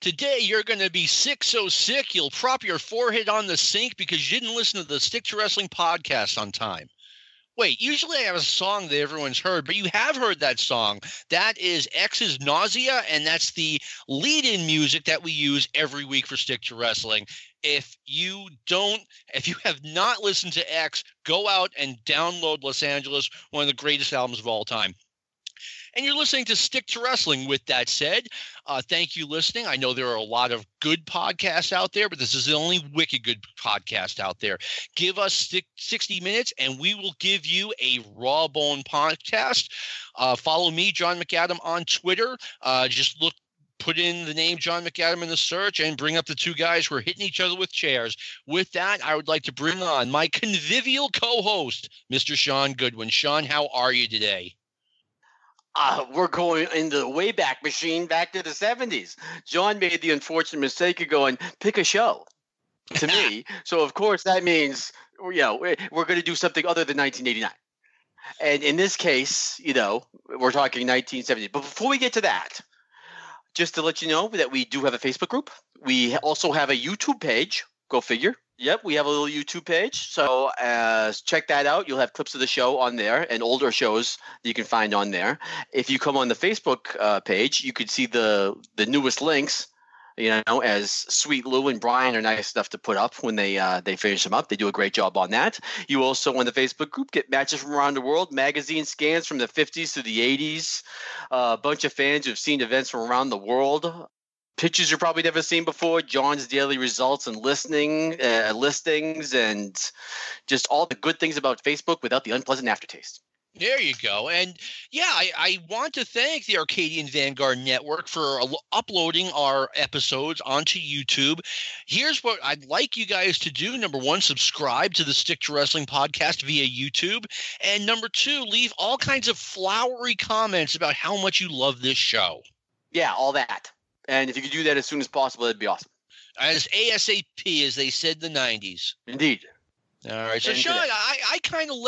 Today, you're going to be sick so sick you'll prop your forehead on the sink because you didn't listen to the Stick to Wrestling podcast on time. Wait, usually I have a song that everyone's heard, but you have heard that song. That is X's Nausea, and that's the lead-in music that we use every week for Stick to Wrestling. If you have not listened to X, go out and download Los Angeles, one of the greatest albums of all time. And you're listening to Stick to Wrestling. With that said, thank you listening. I know there are a lot of good podcasts out there, but this is the only wicked good podcast out there. Give us 60 minutes, and we will give you a RAWBONE podcast. Follow me, John McAdam, on Twitter. Put in the name John McAdam in the search and bring up the two guys who are hitting each other with chairs. With that, I would like to bring on my convivial co-host, Mr. Sean Goodwin. Sean, how are you today? We're going in the Wayback Machine back to the 70s. John made the unfortunate mistake of going, pick a show to me. So, of course, that means, we're going to do something other than 1989. And in this case, we're talking 1970. But before we get to that, just to let you know that we do have a Facebook group. We also have a YouTube page. Go figure. Yep, we have a little YouTube page. So check that out. You'll have clips of the show on there and older shows that you can find on there. If you come on the Facebook page, you could see the newest links, as Sweet Lou and Brian are nice enough to put up when they finish them up. They do a great job on that. You also on the Facebook group get matches from around the world, magazine scans from the 50s to the 80s, a bunch of fans who have seen events from around the world. Pictures you've probably never seen before, John's daily results and listings, and just all the good things about Facebook without the unpleasant aftertaste. There you go. And yeah, I want to thank the Arcadian Vanguard Network for uploading our episodes onto YouTube. Here's what I'd like you guys to do. Number one, subscribe to the Stick to Wrestling podcast via YouTube. And number two, leave all kinds of flowery comments about how much you love this show. Yeah, all that. And if you could do that as soon as possible, that'd be awesome. As ASAP, as they said in the 90s. Indeed. All right. So, Sean, I kind of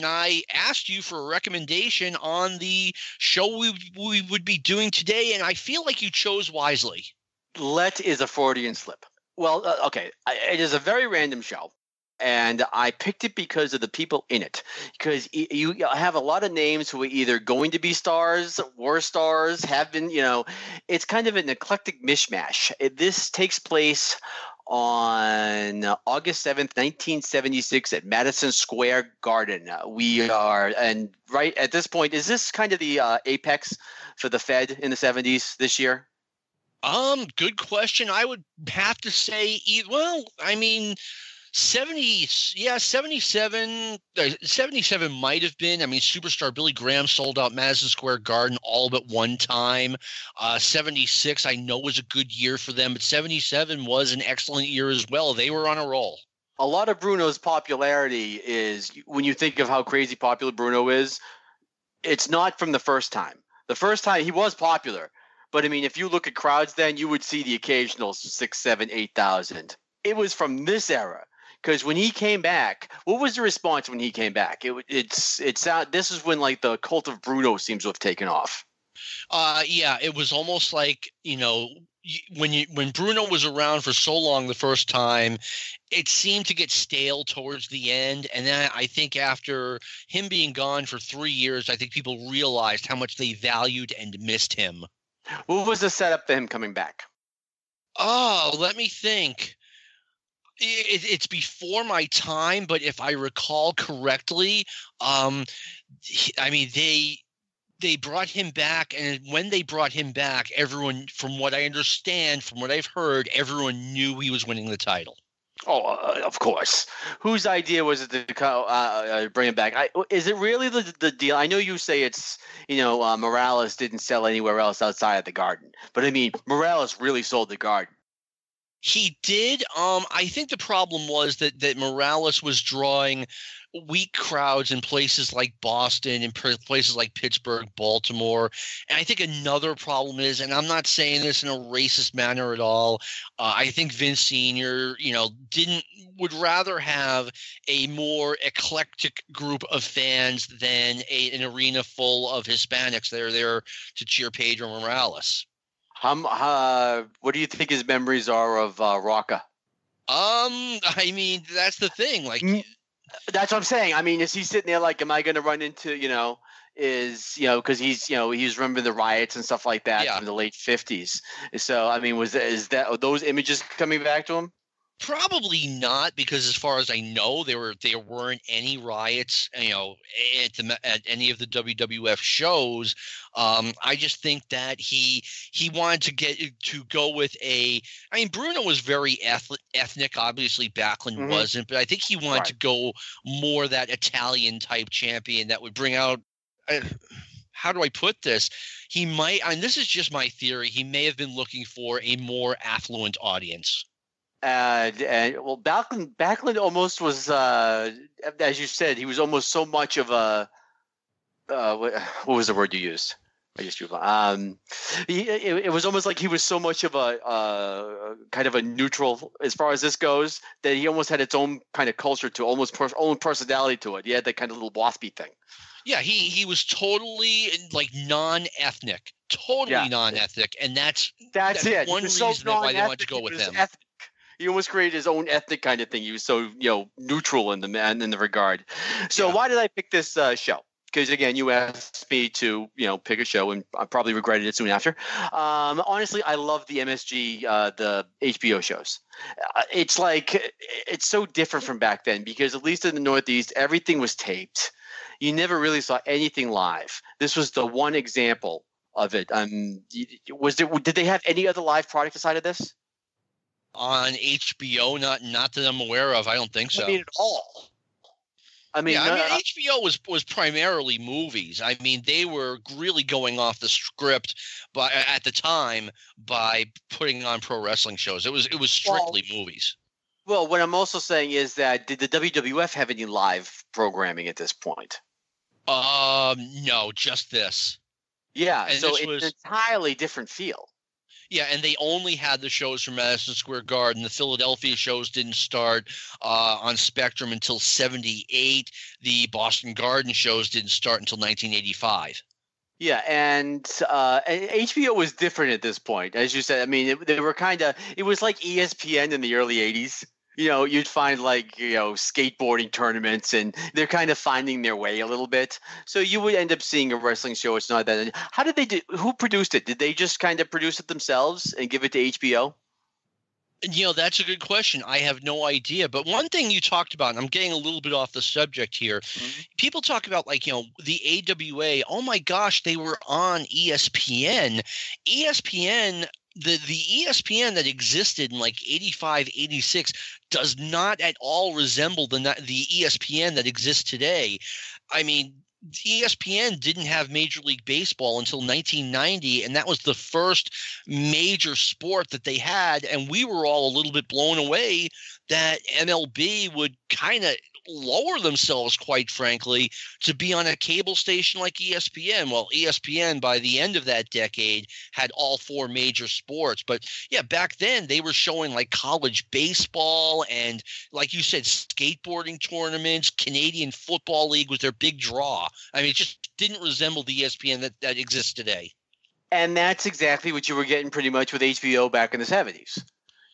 I asked you for a recommendation on the show we would be doing today, and I feel like you chose wisely. Let is a Freudian slip. Well, okay. It is a very random show. And I picked it because of the people in it. Because you have a lot of names who are either going to be stars, were stars, have been, it's kind of an eclectic mishmash. This takes place on August 7th, 1976 at Madison Square Garden. And right at this point, is this kind of the apex for the Fed in the 70s this year? Good question. I would have to say, 77 might have been. Superstar Billy Graham sold out Madison Square Garden all but one time. 76 I know was a good year for them, but 77 was an excellent year as well. They were on a roll. A lot of Bruno's popularity is, when you think of how crazy popular Bruno is, it's not from the first time. The first time he was popular, but if you look at crowds then, you would see the occasional 6,000, 7,000, 8,000. It was from this era. Because when he came back, what was the response when he came back? This is when the cult of Bruno seems to have taken off. It was almost like when Bruno was around for so long the first time, it seemed to get stale towards the end, and then I think after him being gone for 3 years, I think people realized how much they valued and missed him. What was the setup for him coming back? Oh, let me think. It's before my time, but if I recall correctly, they brought him back, and when they brought him back, everyone, from what I understand, from what I've heard, everyone knew he was winning the title. Oh, of course. Whose idea was it to bring him back? Is it really the deal? I know you say it's, Morales didn't sell anywhere else outside of the Garden, but Morales really sold the Garden. He did. I think the problem was that Morales was drawing weak crowds in places like Boston and places like Pittsburgh, Baltimore. And I think another problem is, and I'm not saying this in a racist manner at all, I think Vince Sr., would rather have a more eclectic group of fans than an arena full of Hispanics that are there to cheer Pedro Morales. What do you think his memories are of Rocca? I mean, that's the thing. Like, that's what I'm saying. I mean, is he sitting there like, am I going to run into, because he's remembering the riots and stuff like that from the late 50s. So, I mean, are those images coming back to him? Probably not, because as far as I know, there weren't any riots, at any of the WWF shows. I just think that he wanted to go with I mean, Bruno was very ethnic. Obviously, Backlund wasn't, but I think he wanted to go more that Italian type champion that would bring out. How do I put this? He might, and this is just my theory, he may have been looking for a more affluent audience. Backlund almost was, as you said, he was almost so much of a what was the word you used? I just it was almost like he was so much of a kind of a neutral as far as this goes, that he almost had its own kind of culture to own personality to it. He had that kind of little waspy thing. Yeah, he was totally like non-ethnic, non-ethnic, and that's it. One reason why they wanted to go with him. Ethnic. He almost created his own ethnic kind of thing. He was so neutral in the regard. So why did I pick this show? Because again, you asked me to pick a show, and I probably regretted it soon after. Honestly, I love the MSG, the HBO shows. It's like it's so different from back then, because at least in the Northeast, everything was taped. You never really saw anything live. This was the one example of it. Did they have any other live product aside of this? On HBO, not that I'm aware of. I don't think so. I mean, at all. HBO was primarily movies. I mean, they were really going off the script, at the time, by putting on pro wrestling shows. It was strictly movies. Well, what I'm also saying is that did the WWF have any live programming at this point? No, just this. Yeah, and so it's an entirely different feel. Yeah, and they only had the shows from Madison Square Garden. The Philadelphia shows didn't start on Spectrum until 1978. The Boston Garden shows didn't start until 1985. Yeah, and HBO was different at this point. As you said, I mean, they were it was like ESPN in the early 80s. You'd find skateboarding tournaments, and they're kind of finding their way a little bit. So you would end up seeing a wrestling show. It's not that. How did they do? Who produced it? Did they just kind of produce it themselves and give it to HBO? That's a good question. I have no idea. But one thing you talked about, and I'm getting a little bit off the subject here. Mm-hmm. People talk about the AWA. Oh my gosh, they were on ESPN. ESPN. The ESPN that existed in 85, 86 does not at all resemble the ESPN that exists today. I mean, ESPN didn't have Major League Baseball until 1990, and that was the first major sport that they had. And we were all a little bit blown away that MLB would kind of lower themselves, quite frankly, to be on a cable station like ESPN. Well, ESPN by the end of that decade had all four major sports. But yeah, back then they were showing college baseball and, like you said, skateboarding tournaments. Canadian Football League was their big draw. I mean, it just didn't resemble the ESPN that exists today. And that's exactly what you were getting pretty much with HBO back in the 70s.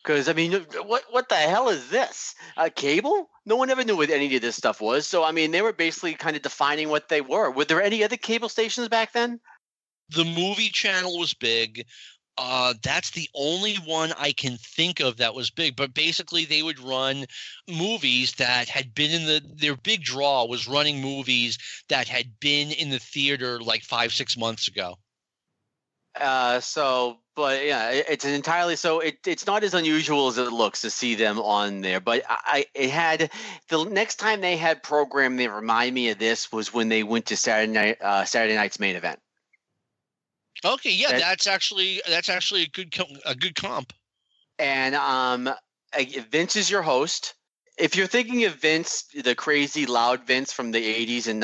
Because, I mean, what the hell is this? Cable? No one ever knew what any of this stuff was. So, I mean, they were basically kind of defining what they were. Were there any other cable stations back then? The movie channel was big. That's the only one I can think of that was big. But basically, they would run movies that had been their big draw was running movies that had been in the theater 5-6 months ago. But yeah, it's it's not as unusual as it looks to see them on there. But the next time they had program that remind me of this was when they went to Saturday Night's Main Event. Okay, yeah, that's actually a good comp. And Vince is your host. If you're thinking of Vince, the crazy loud Vince from the 80s and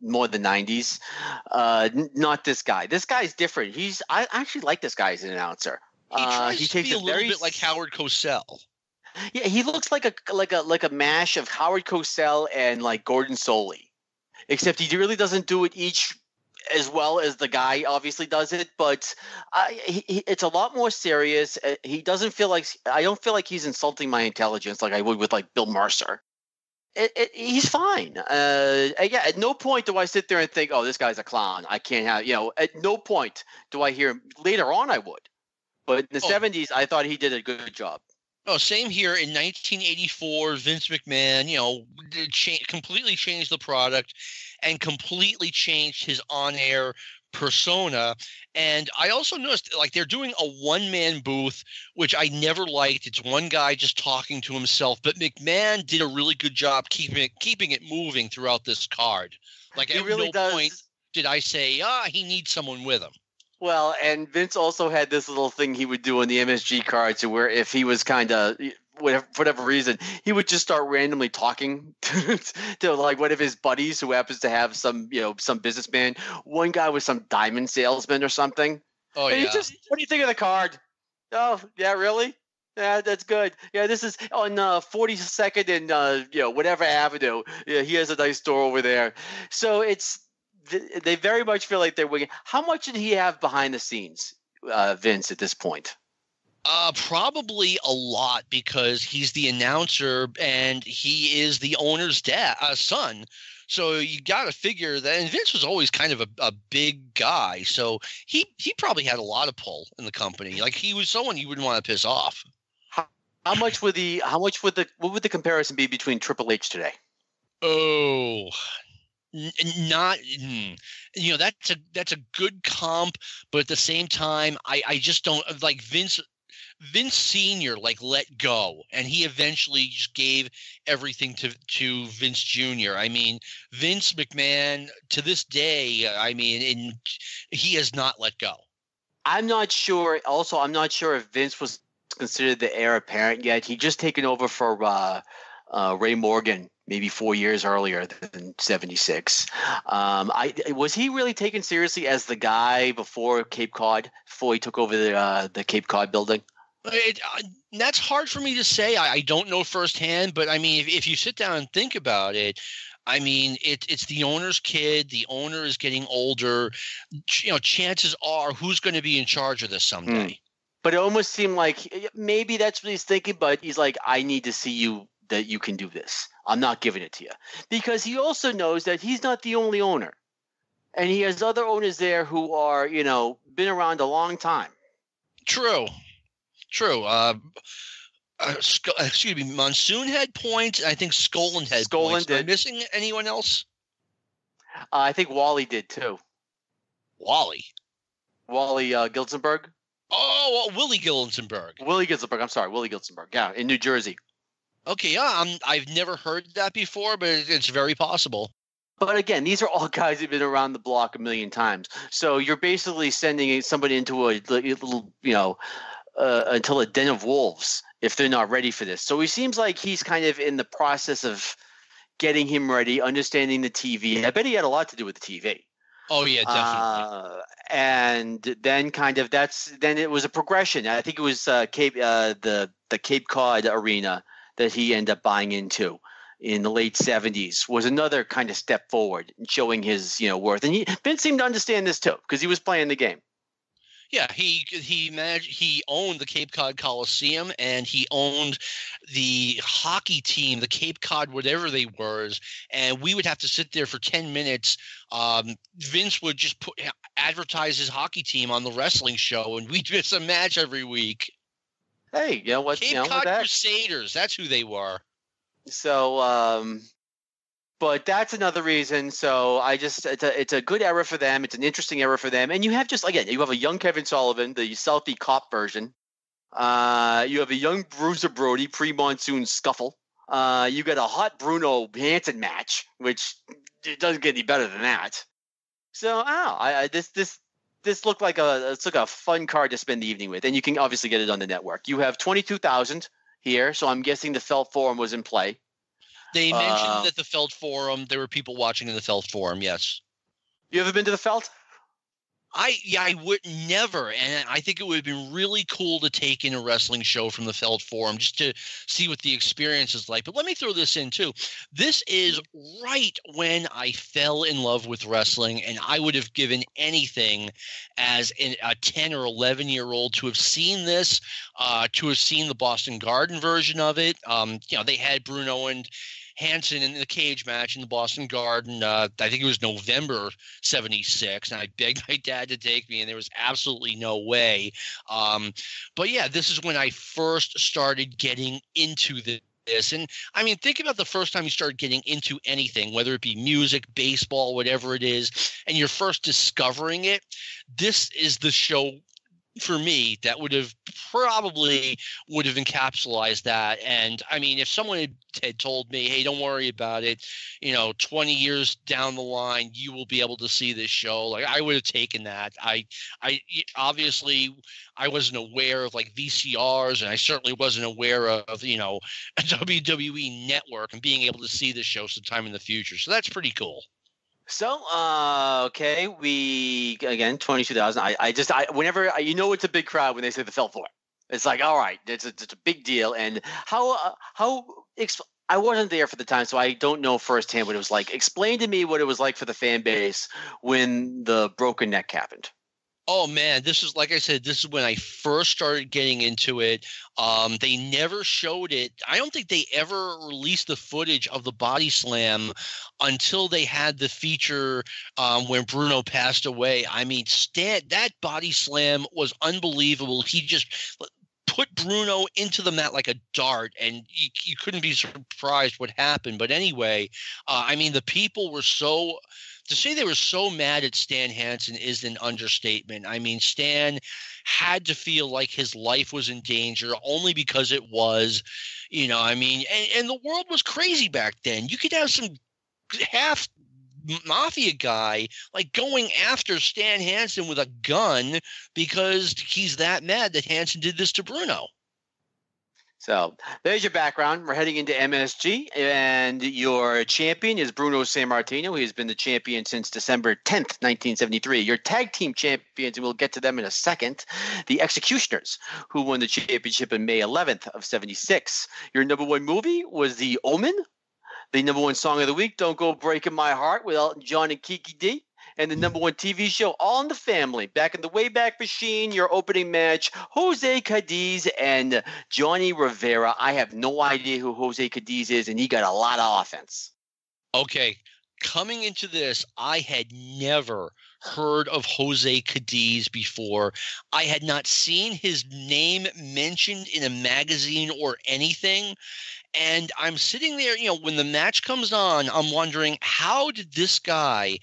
more the 90s, not this guy. This guy's different. I actually like this guy as an announcer. He takes a little bit like Howard Cosell. Yeah, he looks like a mash of Howard Cosell and Gordon Solie, except he really doesn't do it as well as the guy obviously does it, but it's a lot more serious. He doesn't feel like I don't feel like he's insulting my intelligence like I would with like Bill Mercer. He's fine. Yeah, at no point do I sit there and think, oh, this guy's a clown. I can't have, at no point do I hear him. Later on I would. But in the 70s, I thought he did a good job. Oh, same here. In 1984, Vince McMahon, completely changed the product and completely changed his on-air persona. And I also noticed, like, they're doing a one-man booth, which I never liked. It's one guy just talking to himself. But McMahon did a really good job keeping it moving throughout this card. Like, at no point did I say, he needs someone with him. Well, and Vince also had this little thing he would do on the MSG cards where if he was kind of, for whatever reason, he would just start randomly talking to like one of his buddies who happens to have some businessman. One guy was some diamond salesman or something. Oh, and yeah. What do you think of the card? Oh, yeah, really? Yeah, that's good. Yeah, this is on 42nd and, whatever avenue. Yeah, he has a nice store over there. So they very much feel like they're winning. How much did he have behind the scenes, Vince, at this point? Probably a lot because he's the announcer and he is the owner's son. So you got to figure that. And Vince was always kind of a big guy, so he probably had a lot of pull in the company. Like he was someone you wouldn't want to piss off. What would the comparison be between Triple H today? Oh. That's a good comp, but at the same time, I just don't like Vince Sr. like let go, and he eventually just gave everything to Vince Jr. I mean, Vince McMahon to this day, he has not let go. I'm not sure. Also, I'm not sure if Vince was considered the heir apparent yet. He just taken over for Ray Morgan. Maybe 4 years earlier than 76. Was he really taken seriously as the guy before Cape Cod, before he took over the Cape Cod building? That's hard for me to say. I don't know firsthand, but I mean, if you sit down and think about it, I mean, it's the owner's kid. The owner is getting older. Chances are, who's going to be in charge of this someday? But it almost seemed like maybe that's what he's thinking. But he's like, I need to see you that you can do this. I'm not giving it to you. Because he also knows that he's not the only owner. And he has other owners there who are, been around a long time. True. Excuse me. Monsoon had points. I think Skolin had points. Am I missing anyone else? I think Wally did too. Wally Gilzenberg? Oh, Willie Gilzenberg. I'm sorry. Willie Gilzenberg. Yeah, in New Jersey. Okay, yeah, I've never heard that before, but it's very possible. But again, these are all guys who've been around the block a million times. So you're basically sending somebody into a little, until a den of wolves if they're not ready for this. So he seems like he's kind of in the process of getting him ready, understanding the TV. I bet he had a lot to do with the TV. Oh yeah, definitely. And then then it was a progression. I think it was the Cape Cod arena that he ended up buying into in the late 70s was another kind of step forward in showing his worth. And Vince seemed to understand this too because he was playing the game. Yeah, he owned the Cape Cod Coliseum and he owned the hockey team, the Cape Cod whatever they were, and we would have to sit there for 10 minutes. Vince would just advertise his hockey team on the wrestling show, and we'd miss a match every week. Hey, you know what? Cape Cod Crusaders, that's who they were. So, but that's another reason. So it's a good era for them. It's an interesting era for them. And you have you have a young Kevin Sullivan, the Southie cop version. You have a young Bruiser Brody, pre-monsoon scuffle. You got a hot Bruno Hansen match, which it doesn't get any better than that. So, this looked like a fun card to spend the evening with, and you can obviously get it on the network. You have 22,000 here, so I'm guessing the Felt Forum was in play. They mentioned that the Felt Forum, there were people watching in the Felt Forum, yes. You ever been to the Felt? I would never, and I think it would have been really cool to take in a wrestling show from the Feld Forum just to see what the experience is like. But let me throw this in too. This is right when I fell in love with wrestling, and I would have given anything as a 10 or 11-year-old to have seen this, to have seen the Boston Garden version of it. They had Bruno and Hansen in the cage match in the Boston Garden. I think it was November 76, and I begged my dad to take me, and there was absolutely no way. But yeah, this is when I first started getting into this. And I mean, think about the first time you started getting into anything, whether it be music, baseball, whatever it is, and you're first discovering it. This is the show for me that would have encapsulated that. And I mean, if someone had told me, hey, don't worry about it, 20 years down the line, you will be able to see this show, like, I would have taken that. I obviously I wasn't aware of like VCRs, and I certainly wasn't aware of, a WWE network and being able to see this show sometime in the future. So that's pretty cool. So, okay, we, again, 22,000. Whenever, it's a big crowd when they say the Felt Forum. It's like, all right, it's a big deal. And I wasn't there for the time, so I don't know firsthand what it was like. Explain to me what it was like for the fan base when the broken neck happened. Oh, man, this is, like I said, this is when I first started getting into it. They never showed it. I don't think they ever released the footage of the body slam until they had the feature when Bruno passed away. I mean, that body slam was unbelievable. He just put Bruno into the mat like a dart, and you couldn't be surprised what happened. But anyway, I mean, the people were so – to say they were so mad at Stan Hansen is an understatement. I mean, Stan had to feel like his life was in danger only because it was, I mean, and the world was crazy back then. You could have some half mafia guy like going after Stan Hansen with a gun because he's that mad that Hansen did this to Bruno. So there's your background. We're heading into MSG, and your champion is Bruno Sammartino. He has been the champion since December 10th, 1973. Your tag team champions, and we'll get to them in a second, the Executioners, who won the championship in May 11th of 76. Your number one movie was The Omen. The number one song of the week, Don't Go Breaking My Heart, with Elton John and Kiki D. And the number one TV show, All in the Family. Back in the Wayback Machine, your opening match, Jose Cadiz and Johnny Rivera. I have no idea who Jose Cadiz is, and he got a lot of offense. Okay, coming into this, I had never heard of Jose Cadiz before. I had not seen his name mentioned in a magazine or anything. And I'm sitting there, when the match comes on, I'm wondering, how did this guy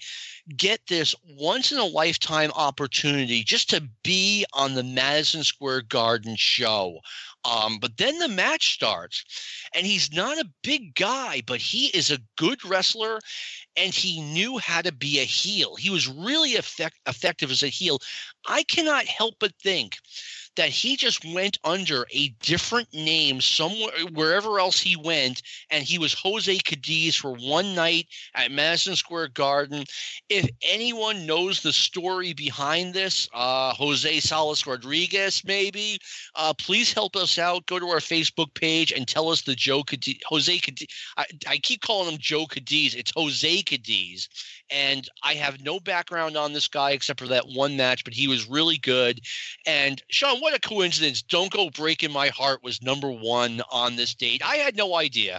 get this once-in-a-lifetime opportunity just to be on the Madison Square Garden show? But then the match starts, and he's not a big guy, but he is a good wrestler, and he knew how to be a heel. He was really effective as a heel. I cannot help but think that he just went under a different name somewhere, wherever else he went, and he was Jose Cadiz for one night at Madison Square Garden. If anyone knows the story behind this, Jose Salas Rodriguez, maybe, please help us out. Go to our Facebook page and tell us the Jose Cadiz. I keep calling him Joe Cadiz. It's Jose Cadiz. And I have no background on this guy except for that one match, but he was really good. And Sean, what a coincidence. Don't Go Breaking My Heart was number one on this date. I had no idea.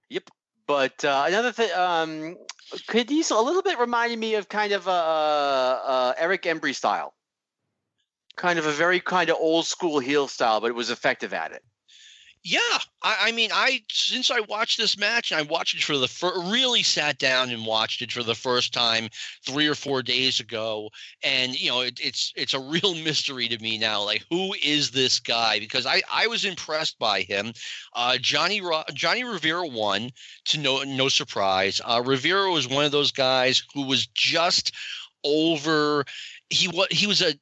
Yep. But another thing, Cadiz a little bit reminded me of kind of Eric Embry style. Kind of a very kind of old school heel style, but it was effective at it. Yeah, I mean, since I watched this match, and I watched it really sat down and watched it for the first time 3 or 4 days ago, and it's a real mystery to me now. Like, who is this guy? Because I was impressed by him. Johnny Rivera won, to no surprise. Rivera was one of those guys who was just over. He was a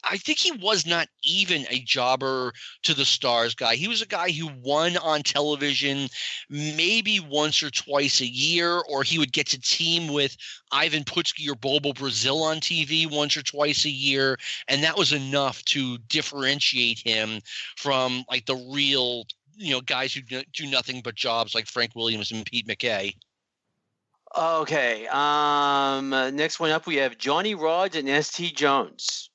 I think he was not even a jobber to the stars guy. He was a guy who won on television maybe once or twice a year, or he would get to team with Ivan Putski or Bobo Brazil on TV once or twice a year. And that was enough to differentiate him from like the real, guys who do nothing but jobs like Frank Williams and Pete McKay. Okay. Next one up, we have Johnny Rodz and Estie Jones.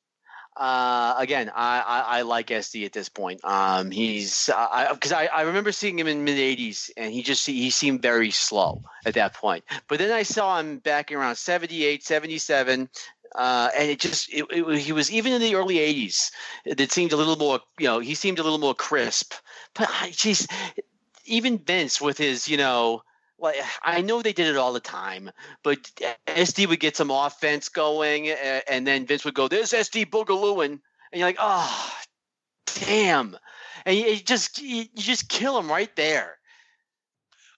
Again, I like Estie at this point. Because I remember seeing him in mid '80s, and he seemed very slow at that point. But then I saw him back around '78, '77. And he was, even in the early '80s, it seemed a little more, he seemed a little more crisp. But even Vince with his, like, I know they did it all the time, but SD would get some offense going, and then Vince would go, "There's SD boogalooing," and you're like, "Oh, damn!" And you just kill him right there.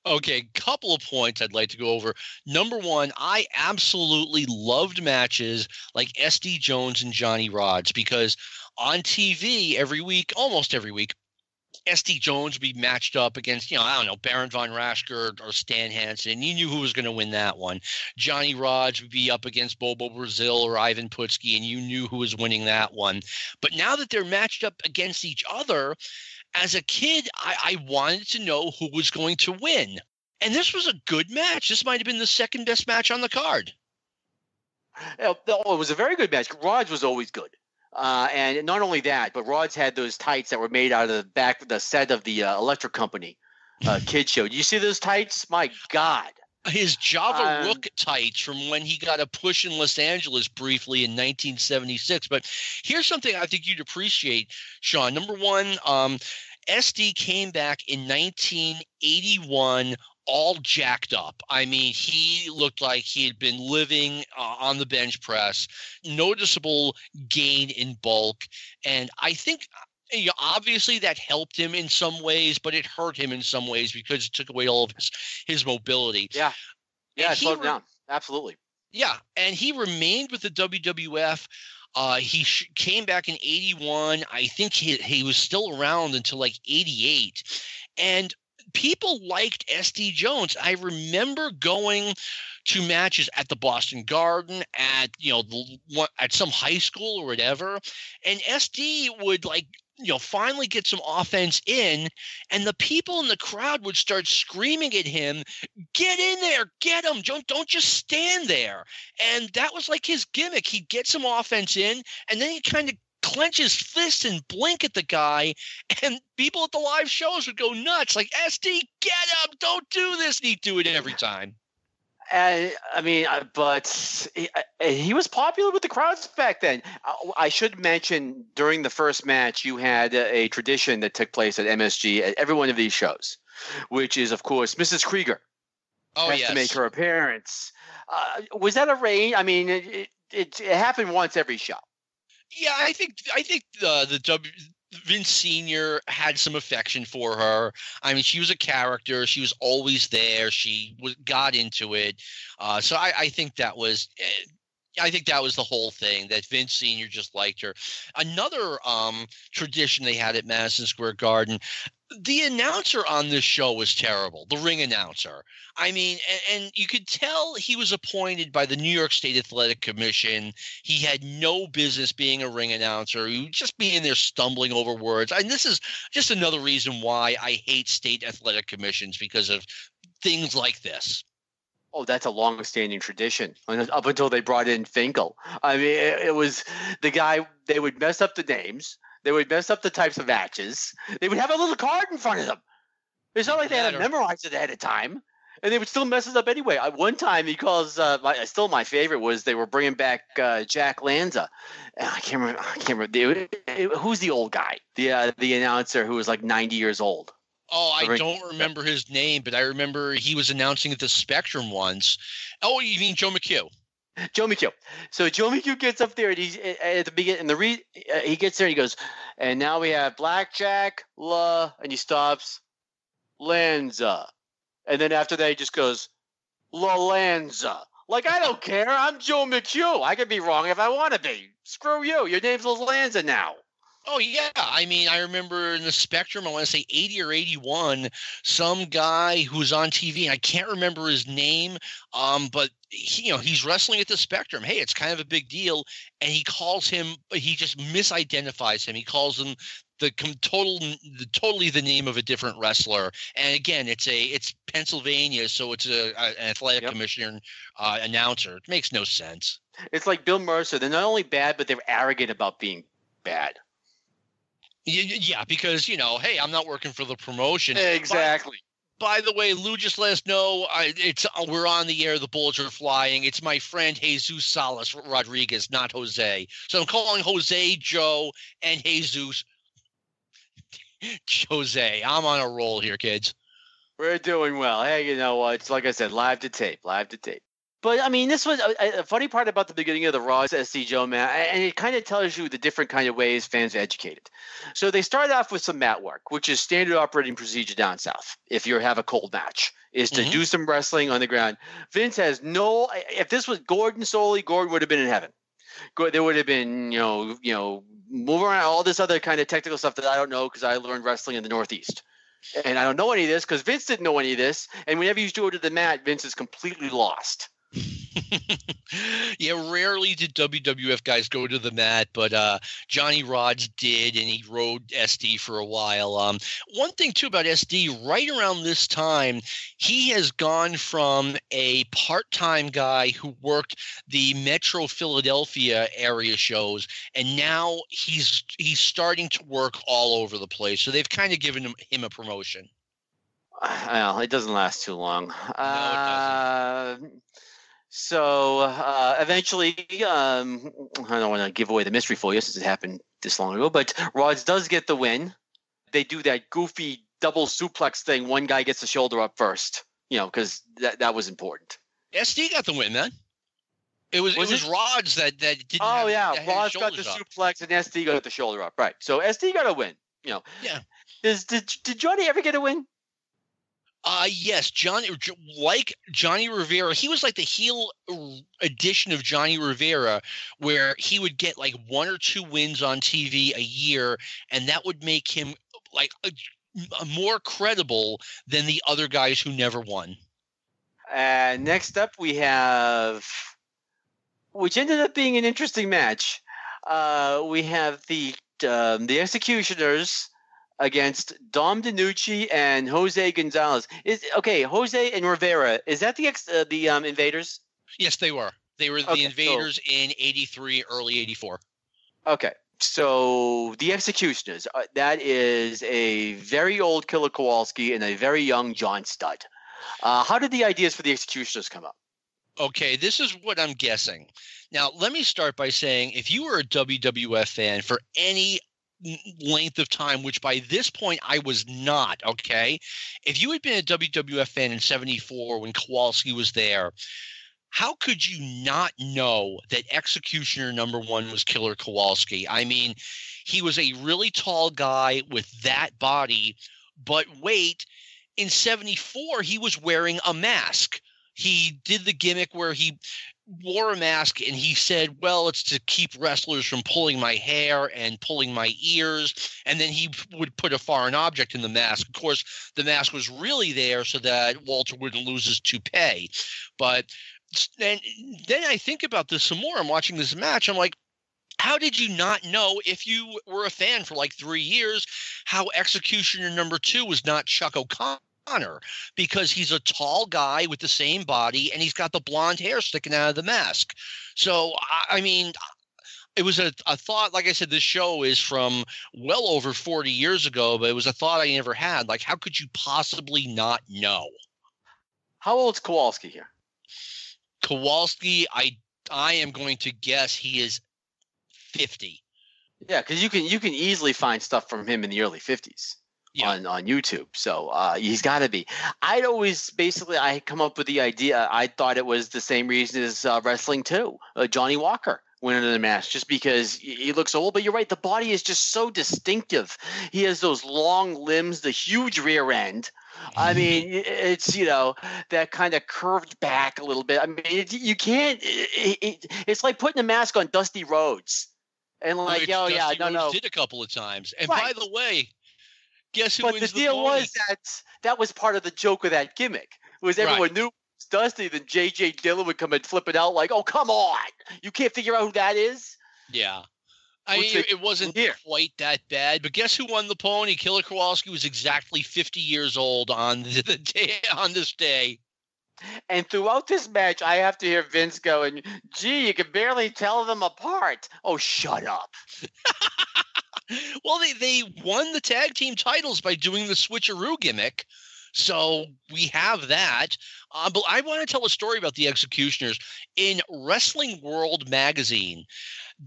Okay, couple of points I'd like to go over. Number one, I absolutely loved matches like SD Jones and Johnny Rodz, because on TV almost every week, SD Jones would be matched up against, Baron von Raschke or Stan Hansen, and you knew who was going to win that one. Johnny Rodz would be up against Bobo Brazil or Ivan Putski, and you knew who was winning that one. But now that they're matched up against each other, as a kid, I wanted to know who was going to win. And this was a good match. This might have been the second best match on the card. It was a very good match. Rodz was always good. And not only that, but Rodz had those tights that were made out of the set of the Electric Company kid show. Did you see those tights? My God. His Java Rook tights from when he got a push in Los Angeles briefly in 1976. But here's something I think you'd appreciate, Sean. Number one, SD came back in 1981 all jacked up. I mean, he looked like he had been living on the bench press, noticeable gain in bulk. And I think, obviously that helped him in some ways, but it hurt him in some ways because it took away all of his mobility. Yeah. Yeah, it slowed him down. Absolutely. Yeah. And he remained with the WWF. He came back in 81. I think he was still around until like 88. And people liked SD Jones. I remember going to matches at the Boston Garden, at at some high school or whatever, and SD would finally get some offense in, and the people in the crowd would start screaming at him, "Get in there, get him! Don't just stand there." And that was like his gimmick. He'd get some offense in, and then he'd kind of clench his fists and blink at the guy, and people at the live shows would go nuts, like, "SD, get him! Don't do this!" And he'd do it every time. But he was popular with the crowds back then. I should mention, during the first match, you had a tradition that took place at MSG at every one of these shows, which is, of course, Mrs. Krieger has to make her appearance. Was that arranged? I mean, it happened once every show. Yeah, I think Vince Sr. had some affection for her. I mean, she was a character. She was always there. She got into it. So I think that was the whole thing, that Vince Sr. just liked her. Another tradition they had at Madison Square Garden, the announcer on this show was terrible, the ring announcer. I mean, and you could tell he was appointed by the New York State Athletic Commission. He had no business being a ring announcer. He would just be in there stumbling over words. And this is just another reason why I hate state athletic commissions, because of things like this. Oh, that's a long-standing tradition. Up until they brought in Finkel. I mean, it was the guy. They would mess up the names. They would mess up the types of matches. They would have a little card in front of them. It's not like they had to memorize it ahead of time, and they would still mess it up anyway. One time, he calls. Still, my favorite was they were bringing back Jack Lanza. I can't remember. Who's the old guy? The announcer who was like 90 years old. Oh, I don't remember his name, but I remember he was announcing at the Spectrum once. Oh, you mean Joe McHugh? Joe McHugh. So Joe McHugh gets up there, and he's at the beginning. He gets there, and he goes, "And now we have Blackjack, and he stops, Lanza, and then after that he just goes, La Lanza, Like, I don't care. I'm Joe McHugh. I could be wrong if I want to be. Screw you. Your name's Lanza now. Oh, yeah. I mean, I remember in the Spectrum, I want to say 80 or 81, some guy who was on TV, and I can't remember his name, but he's wrestling at the Spectrum. Hey, it's kind of a big deal. And he just misidentifies him. He calls him totally the name of a different wrestler. And again, it's Pennsylvania, so it's an athletic commissioner announcer. It makes no sense. It's like Bill Mercer. They're not only bad, but they're arrogant about being bad. Yeah, because, hey, I'm not working for the promotion. Exactly. By the way, Lou just let us know we're on the air. The bullets are flying. It's my friend Jesus Salas Rodriguez, not Jose. So I'm calling Jose, Joe, and Jesus Jose. I'm on a roll here, kids. We're doing well. Hey, you know what? It's like I said, live to tape. But, I mean, this was a funny part about the beginning of the Raw SC Joe, man, and it kind of tells you the different kind of ways fans are educated. So they start off with some mat work, which is standard operating procedure down south if you have a cold match, is to do some wrestling on the ground. Vince has if this was Gordon solely, Gordon would have been in heaven. There would have been, move around, all this other kind of technical stuff that I don't know because I learned wrestling in the Northeast. And I don't know any of this because Vince didn't know any of this. And whenever you go to the mat, Vince is completely lost. Yeah, rarely did WWF guys go to the mat, but Johnny Rodz did, and he rode Estie for a while. One thing, too, about Estie, right around this time, he has gone from a part-time guy who worked the Metro Philadelphia area shows, and now he's starting to work all over the place. So they've kind of given him a promotion. Well, it doesn't last too long. No, it doesn't. So eventually, I don't want to give away the mystery for you since it happened this long ago, but Rodz does get the win. They do that goofy double suplex thing. One guy gets the shoulder up first, because that was important. SD got the win, man. It was Rodz that didn't. Oh, have, yeah. Rodz got the suplex and SD got the shoulder up. Right. So SD got a win. Yeah. Did Johnny ever get a win? Yes, Johnny Rivera, he was like the heel edition of Johnny Rivera, where he would get like 1 or 2 wins on TV a year, and that would make him like more credible than the other guys who never won. Next up, we have, which ended up being an interesting match. We have the Executioners against Dom DiNucci and Jose Gonzales. Jose and Rivera, is that the Invaders? Yes, they were. They were the Invaders in 83, early 84. Okay. So the Executioners, that is a very old Killer Kowalski and a very young John Studd. How did the ideas for the Executioners come up? Okay, this is what I'm guessing. Now, let me start by saying, if you were a WWF fan for any length of time, which by this point I was not, okay? If you had been a WWF fan in 74 when Kowalski was there, how could you not know that Executioner #1 was Killer Kowalski? I mean, he was a really tall guy with that body, but wait, in 74 he was wearing a mask. He did the gimmick where he wore a mask and he said, well, it's to keep wrestlers from pulling my hair and pulling my ears. And then he would put a foreign object in the mask. Of course, the mask was really there so that Walter wouldn't lose his toupee. But then I think about this some more. I'm watching this match. I'm like, how did you not know, if you were a fan for like 3 years, how Executioner #2 was not Chuck O'Connor? Because he's a tall guy with the same body and he's got the blonde hair sticking out of the mask. So, I mean, it was a thought. Like I said, this show is from well over 40 years ago, but it was a thought I never had. Like, how could you possibly not know? How old's Kowalski here? Kowalski, I am going to guess he is 50. Yeah, because you can easily find stuff from him in the early 50s. Yeah. On YouTube. So he's got to be. I'd always I come up with the idea. I thought it was the same reason as wrestling too. Johnny Walker went into the mask just because he looks old. But you're right. The body is just so distinctive. He has those long limbs, the huge rear end. I mean, it's, that kind of curved back a little bit. I mean, you can't. It's like putting a mask on Dusty Rhodes, and like, Dusty Rhodes did a couple of times. And by the way, guess who wins the pony? But the deal was that was part of the joke of that gimmick. Was everyone knew it was Dusty, then J.J. Dillon would come and flip it out like, "Oh, come on, you can't figure out who that is." Yeah. It wasn't quite that bad, but guess who won the pony? Killer Kowalski was exactly 50 years old on this day. And throughout this match, I have to hear Vince going, "Gee, you can barely tell them apart." Oh, shut up. Well, they won the tag team titles by doing the switcheroo gimmick. So we have that. But I want to tell a story about the Executioners. In Wrestling World magazine,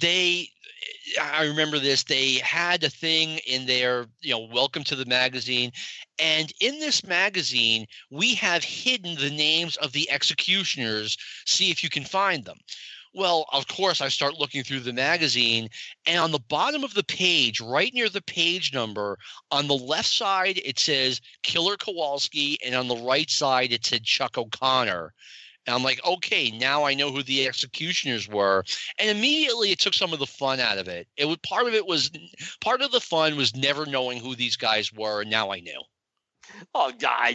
I remember this, they had a thing in their, welcome to the magazine. And in this magazine, we have hidden the names of the Executioners. See if you can find them. Well, of course, I start looking through the magazine, and on the bottom of the page, right near the page number, on the left side, it says Killer Kowalski, and on the right side, it said Chuck O'Connor. And I'm like, okay, now I know who the Executioners were. And immediately it took some of the fun out of it. Part of the fun was never knowing who these guys were, and now I knew. Oh, I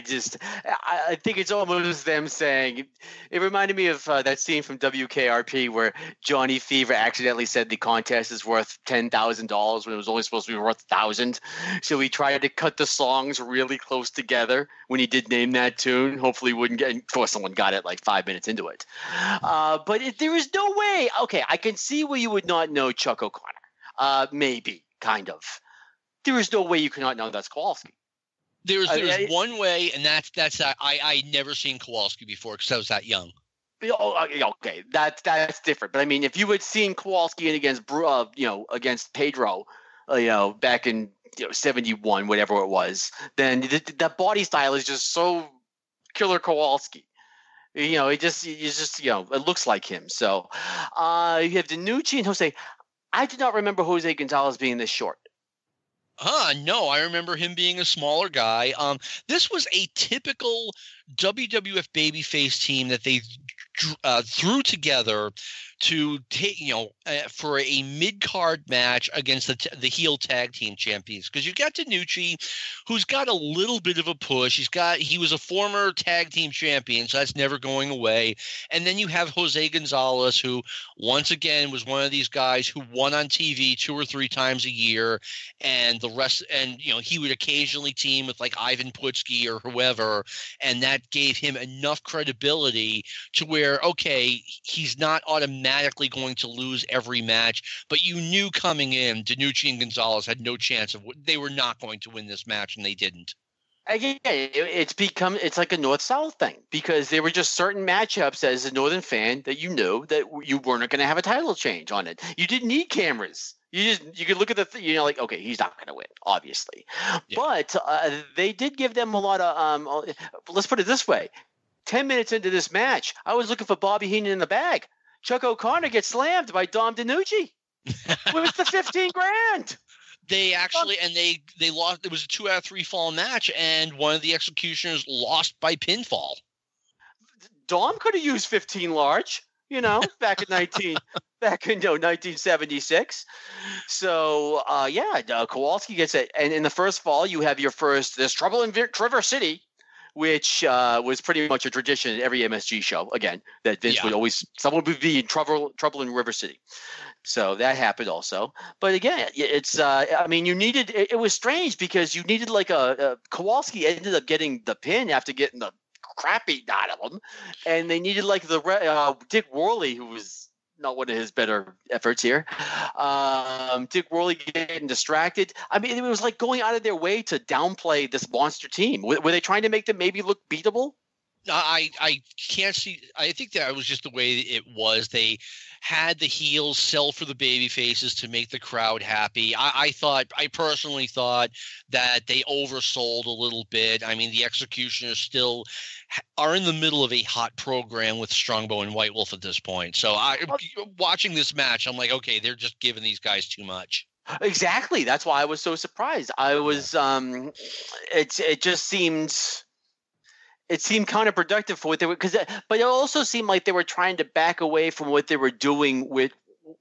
think it's almost them saying – it reminded me of that scene from WKRP where Johnny Fever accidentally said the contest is worth $10,000 when it was only supposed to be worth $1,000. So he tried to cut the songs really close together when he did name that tune. Hopefully he wouldn't get – of course, someone got it like 5 minutes into it. But there is no way – okay, I can see where you would not know Chuck O'Connor. Maybe, kind of. There is no way you cannot know that's Kowalski. There's one way, and that's I never seen Kowalski before because I was that young. Oh, okay, that's different. But I mean, if you had seen Kowalski against Pedro, back in 71, whatever it was, then that body style is just so Killer Kowalski. It looks like him. So you have DiNucci and Jose. I do not remember Jose Gonzalez being this short. No, I remember him being a smaller guy. This was a typical WWF babyface team that they threw together to take, for a mid-card match against the heel tag team champions. Because you got DiNucci, who's got a little bit of a push. He was a former tag team champion, so that's never going away. And then you have Jose Gonzalez, who once again was one of these guys who won on TV 2 or 3 times a year, and the rest, and he would occasionally team with like Ivan Putski or whoever, and that gave him enough credibility to where, okay, he's not automatically going to lose every match, but you knew coming in DiNucci and Gonzales had no chance they were not going to win this match, and they didn't. Again, it's like a North-South thing, because there were just certain matchups as a Northern fan that you knew that you weren't going to have a title change on it. You didn't need cameras. You could look at the like, okay, he's not going to win, obviously. Yeah. But they did give them a lot of let's put it this way. 10 minutes into this match, I was looking for Bobby Heenan in the bag. Chuck O'Connor gets slammed by Dom DiNucci with the $15,000. They actually, and they lost. It was a 2 out of 3 fall match, and one of the Executioners lost by pinfall. Dom could have used 15 large, back in 1976. So Kowalski gets it, and in the first fall, you have there's trouble in River City, which was pretty much a tradition in every MSG show. Again, that Vince someone would be in trouble in River City. So that happened also. But again, it's you needed. It was strange because you needed like a Kowalski ended up getting the pin after getting the crap beaten out of him, and they needed like the Dick Worley, who was not one of his better efforts here. Dick Worley getting distracted. I mean, it was like going out of their way to downplay this monster team. Were they trying to make them maybe look beatable? I can't see. I think that was just the way it was. They had the heels sell for the baby faces to make the crowd happy. I personally thought that they oversold a little bit. I mean, the Executioners still are in the middle of a hot program with Strongbow and White Wolf at this point. So watching this match, I'm like, okay, they're just giving these guys too much. Exactly. That's why I was so surprised. I was it just seemed counterproductive for what they were, but it also seemed like they were trying to back away from what they were doing with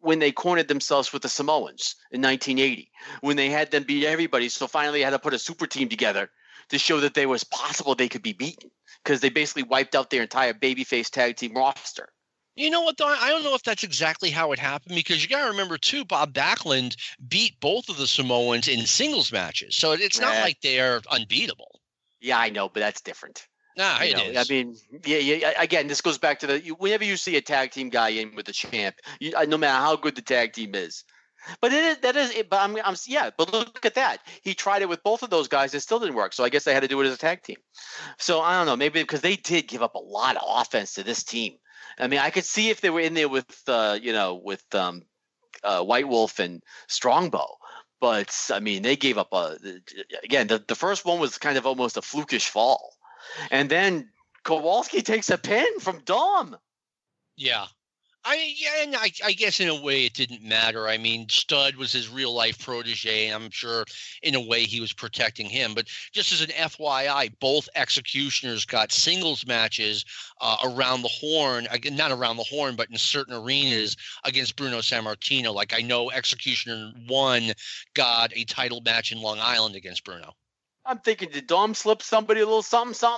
when they cornered themselves with the Samoans in 1980, when they had them beat everybody. So finally, they had to put a super team together to show that they was possible they could be beaten, because they basically wiped out their entire babyface tag team roster. You know what, though? I don't know if that's exactly how it happened, because you got to remember, too, Bob Backlund beat both of the Samoans in singles matches. So it's not like they're unbeatable. Yeah, I know, but that's different. Nah, it is. I mean, yeah. Again, this goes back to whenever you see a tag team guy in with the champ, no matter how good the tag team is. But but look at that. He tried it with both of those guys. It still didn't work. So I guess they had to do it as a tag team. So I don't know. Maybe because they did give up a lot of offense to this team. I mean, I could see if they were in there with White Wolf and Strongbow. But I mean, they gave up again. The first one was kind of almost a flukish fall, and then Kowalski takes a pin from Dom. Yeah. I guess in a way it didn't matter. I mean, Stud was his real life protege, and I'm sure in a way he was protecting him. But just as an FYI, both executioners got singles matches around the horn, not around the horn, but in certain arenas against Bruno Sammartino. Like, I know Executioner 1 got a title match in Long Island against Bruno. I'm thinking, did Dom slip somebody a little something?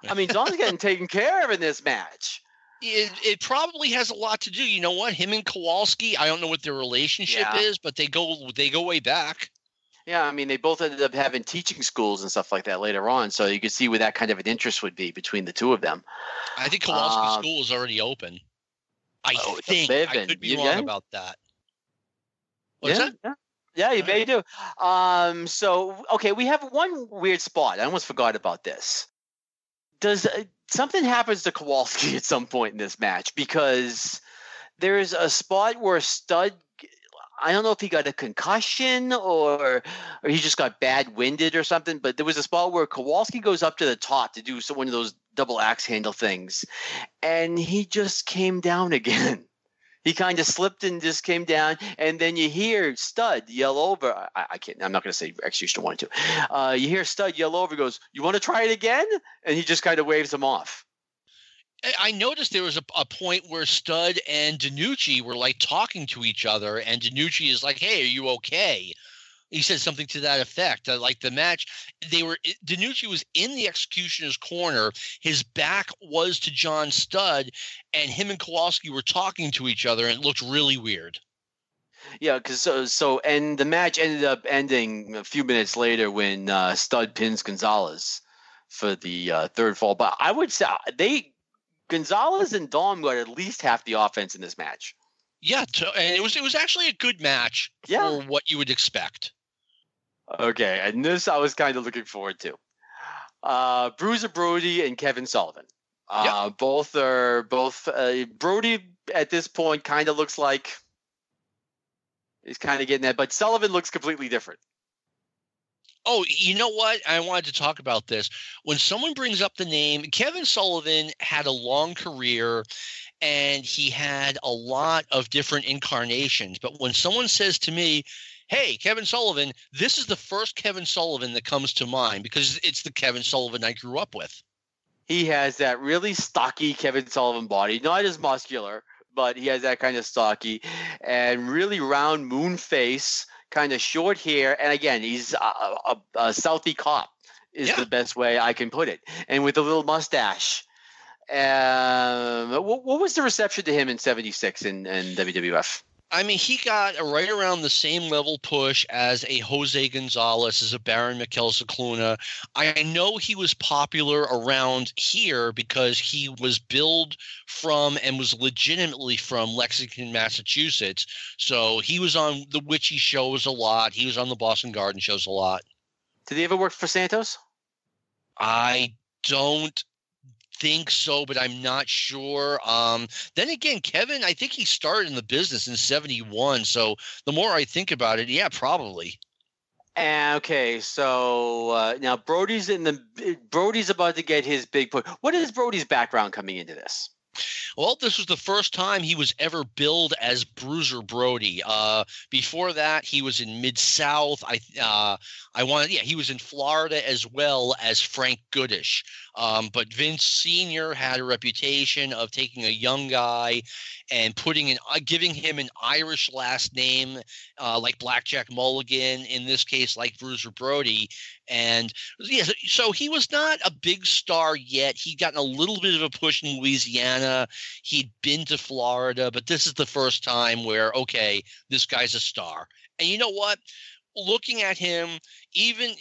I mean, Dom's getting taken care of in this match. It probably has a lot to do. You know what? Him and Kowalski, I don't know what their relationship is, but they go way back. Yeah, I mean, they both ended up having teaching schools and stuff like that later on, so you could see where that kind of an interest would be between the two of them. I think Kowalski's school is already open. I think. I could be wrong about that. What's that? Yeah, you may do. So, okay, we have one weird spot. I almost forgot about this. Does something happens to Kowalski at some point in this match, because there's a spot where Stud, I don't know if he got a concussion or he just got bad winded or something, but there was a spot where Kowalski goes up to the top to do one of those double axe handle things, and he just came down again. He kind of slipped and just came down, and then you hear Stud yell over. I can't. I'm not going to say Executioner 1 and 2. You hear Stud yell over. Goes, "You want to try it again?" And he just kind of waves him off. I noticed there was a point where Stud and DiNucci were like talking to each other, and DiNucci is like, "Hey, are you okay?" He said something to that effect. Like the match, DiNucci was in the Executioner's corner. His back was to John Studd, and him and Kowalski were talking to each other, and it looked really weird. Yeah, because and the match ended up ending a few minutes later when Studd pins Gonzales for the third fall. But I would say Gonzales and Dom got at least half the offense in this match. Yeah, and it was actually a good match for what you would expect. Okay, and this I was kind of looking forward to. Bruiser Brody and Kevin Sullivan. Both Brody at this point kind of looks like he's kind of getting that, but Sullivan looks completely different. Oh, you know what? I wanted to talk about this. When someone brings up the name, Kevin Sullivan had a long career and he had a lot of different incarnations. But when someone says to me, "Hey, Kevin Sullivan," this is the first Kevin Sullivan that comes to mind because it's the Kevin Sullivan I grew up with. He has that really stocky Kevin Sullivan body, not as muscular, but he has that kind of stocky and really round moon face, kind of short hair. And again, he's a Southie cop is the best way I can put it. And with a little mustache. What was the reception to him in '76 in WWF? I mean, he got right around the same level push as a Jose Gonzalez, as a Baron Mikel Cicluna. I know he was popular around here because he was billed from and was legitimately from Lexington, Massachusetts. So he was on the Witchy shows a lot. He was on the Boston Garden shows a lot. Did he ever work for Santos? I don't think so, but I'm not sure. Then again, Kevin, I think he started in the business in '71. So the more I think about it, yeah, probably. Okay, so now Brody's about to get his big push. What is Brody's background coming into this? Well, this was the first time he was ever billed as Bruiser Brody. Before that, he was in Mid-South. He was in Florida as well as Frank Goodish. But Vince Sr. had a reputation of taking a young guy and giving him an Irish last name, like Blackjack Mulligan, in this case, like Bruiser Brody. And yeah, so he was not a big star yet. He'd gotten a little bit of a push in Louisiana. He'd been to Florida, but this is the first time where, okay, this guy's a star. And you know what? Looking at him, even,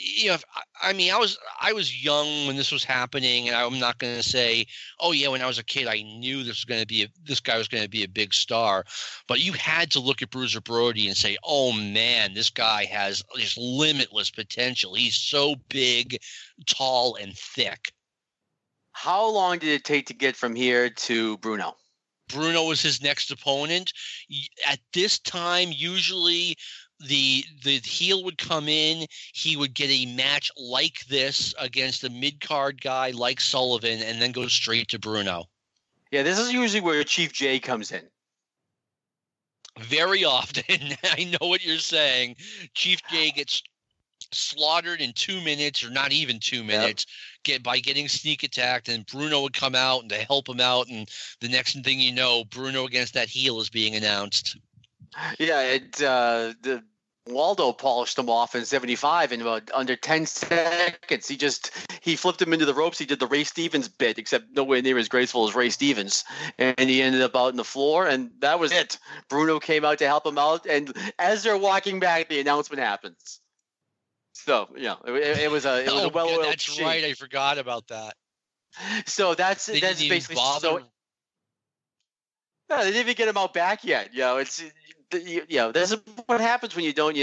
I was young when this was happening, and I'm not going to say, oh yeah, when I was a kid, I knew this guy was going to be a big star. But you had to look at Bruiser Brody and say, oh man, this guy has just limitless potential. He's so big, tall, and thick. How long did it take to get from here to Bruno? Bruno was his next opponent. At this time, usually the heel would come in, he would get a match like this against a mid-card guy like Sullivan, and then go straight to Bruno. Yeah, this is usually where Chief Jay comes in. Very often. I know what you're saying. Chief Jay gets slaughtered in 2 minutes, or not even 2 minutes, by getting sneak attacked, and Bruno would come out and to help him out, and the next thing you know, Bruno against that heel is being announced. Yeah, Waldo polished him off in 75 in about under 10 seconds. He flipped him into the ropes. He did the Ray Stevens bit, except nowhere near as graceful as Ray Stevens. And he ended up out on the floor, and that was it. Bruno came out to help him out, and as they're walking back, the announcement happens. So, it was a well-oiled That's machine. right. I forgot about that. So that's basically so. No, they didn't even get him out back yet. This is what happens when you don't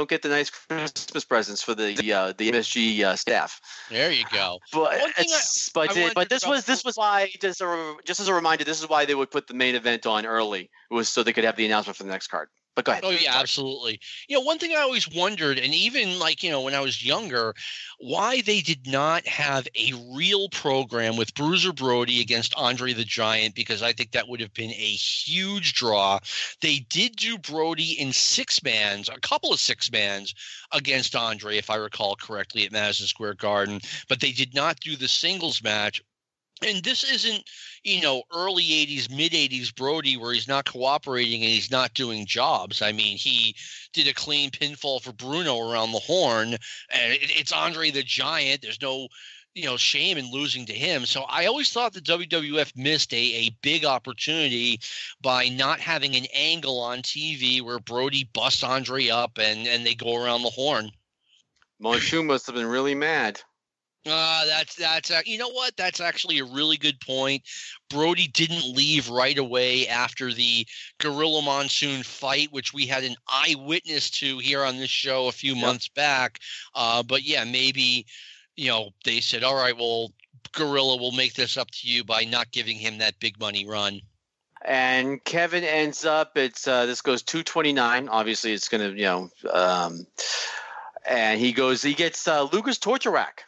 get the nice Christmas presents for the MSG staff. There you go. But this was why, just as a reminder, this is why they would put the main event on early. It was so they could have the announcement for the next card. But go ahead. Oh, yeah, absolutely. One thing I always wondered, and even when I was younger, why they did not have a real program with Bruiser Brody against Andre the Giant, because I think that would have been a huge draw. They did do Brody in a couple of six-mans against Andre, if I recall correctly, at Madison Square Garden, but they did not do the singles match. And this isn't, early 80s, mid 80s Brody where he's not cooperating and he's not doing jobs. I mean, he did a clean pinfall for Bruno around the horn, and it's Andre the Giant. There's no, shame in losing to him. So I always thought the WWF missed a big opportunity by not having an angle on TV where Brody busts Andre up and they go around the horn. Monsoon must have been really mad. That's you know what? That's actually a really good point. Brody didn't leave right away after the Gorilla Monsoon fight, which we had an eyewitness to here on this show a few months back. But yeah, maybe, they said, all right, well, Gorilla will make this up to you by not giving him that big money run. And Kevin ends up, this goes 229. Obviously it's going to, and he gets Luger's torture rack.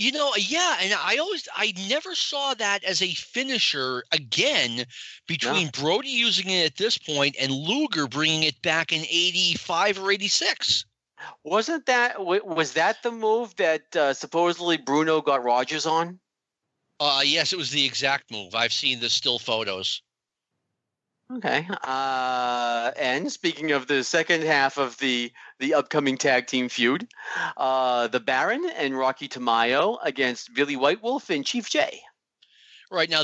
And I never saw that as a finisher again between Brody using it at this point and Luger bringing it back in 85 or 86. Was that the move that supposedly Bruno got Rogers on? Yes, it was the exact move. I've seen the still photos. Okay. And speaking of the second half of the upcoming tag team feud, the Baron and Rocky Tamayo against Billy White Wolf and Chief Jay. Right. Now,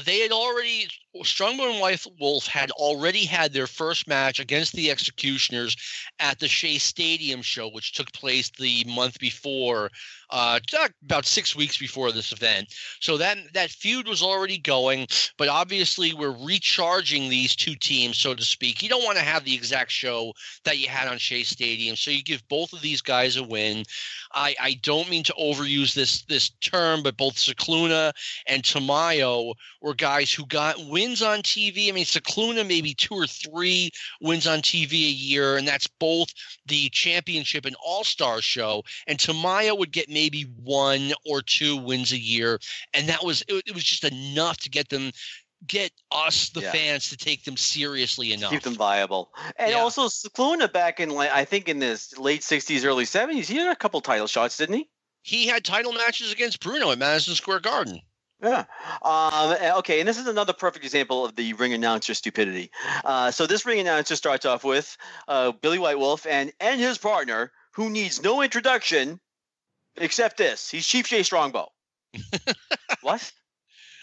Strongbow and White Wolf had already had their first match against the Executioners at the Shea Stadium show, which took place the month before, about 6 weeks before this event. So that feud was already going, but obviously we're recharging these two teams, so to speak. You don't want to have the exact show that you had on Shea Stadium, so you give both of these guys a win. I don't mean to overuse this term, but both Cicluna and Tamayo were guys who got wins on TV. I mean, Cicluna maybe 2 or 3 wins on TV a year, and that's both the championship and all-star show. And Tamayo would get maybe 1 or 2 wins a year, and it was just enough to get them get us, the fans, to take them seriously enough. Keep them viable. And also, Cicluna back in, I think, in the late 60s, early 70s, he had a couple title shots, didn't he? He had title matches against Bruno at Madison Square Garden. Yeah. Okay, and this is another perfect example of the ring announcer stupidity. So this ring announcer starts off with Billy White Wolf and his partner, who needs no introduction except this. He's Chief J Strongbow. What?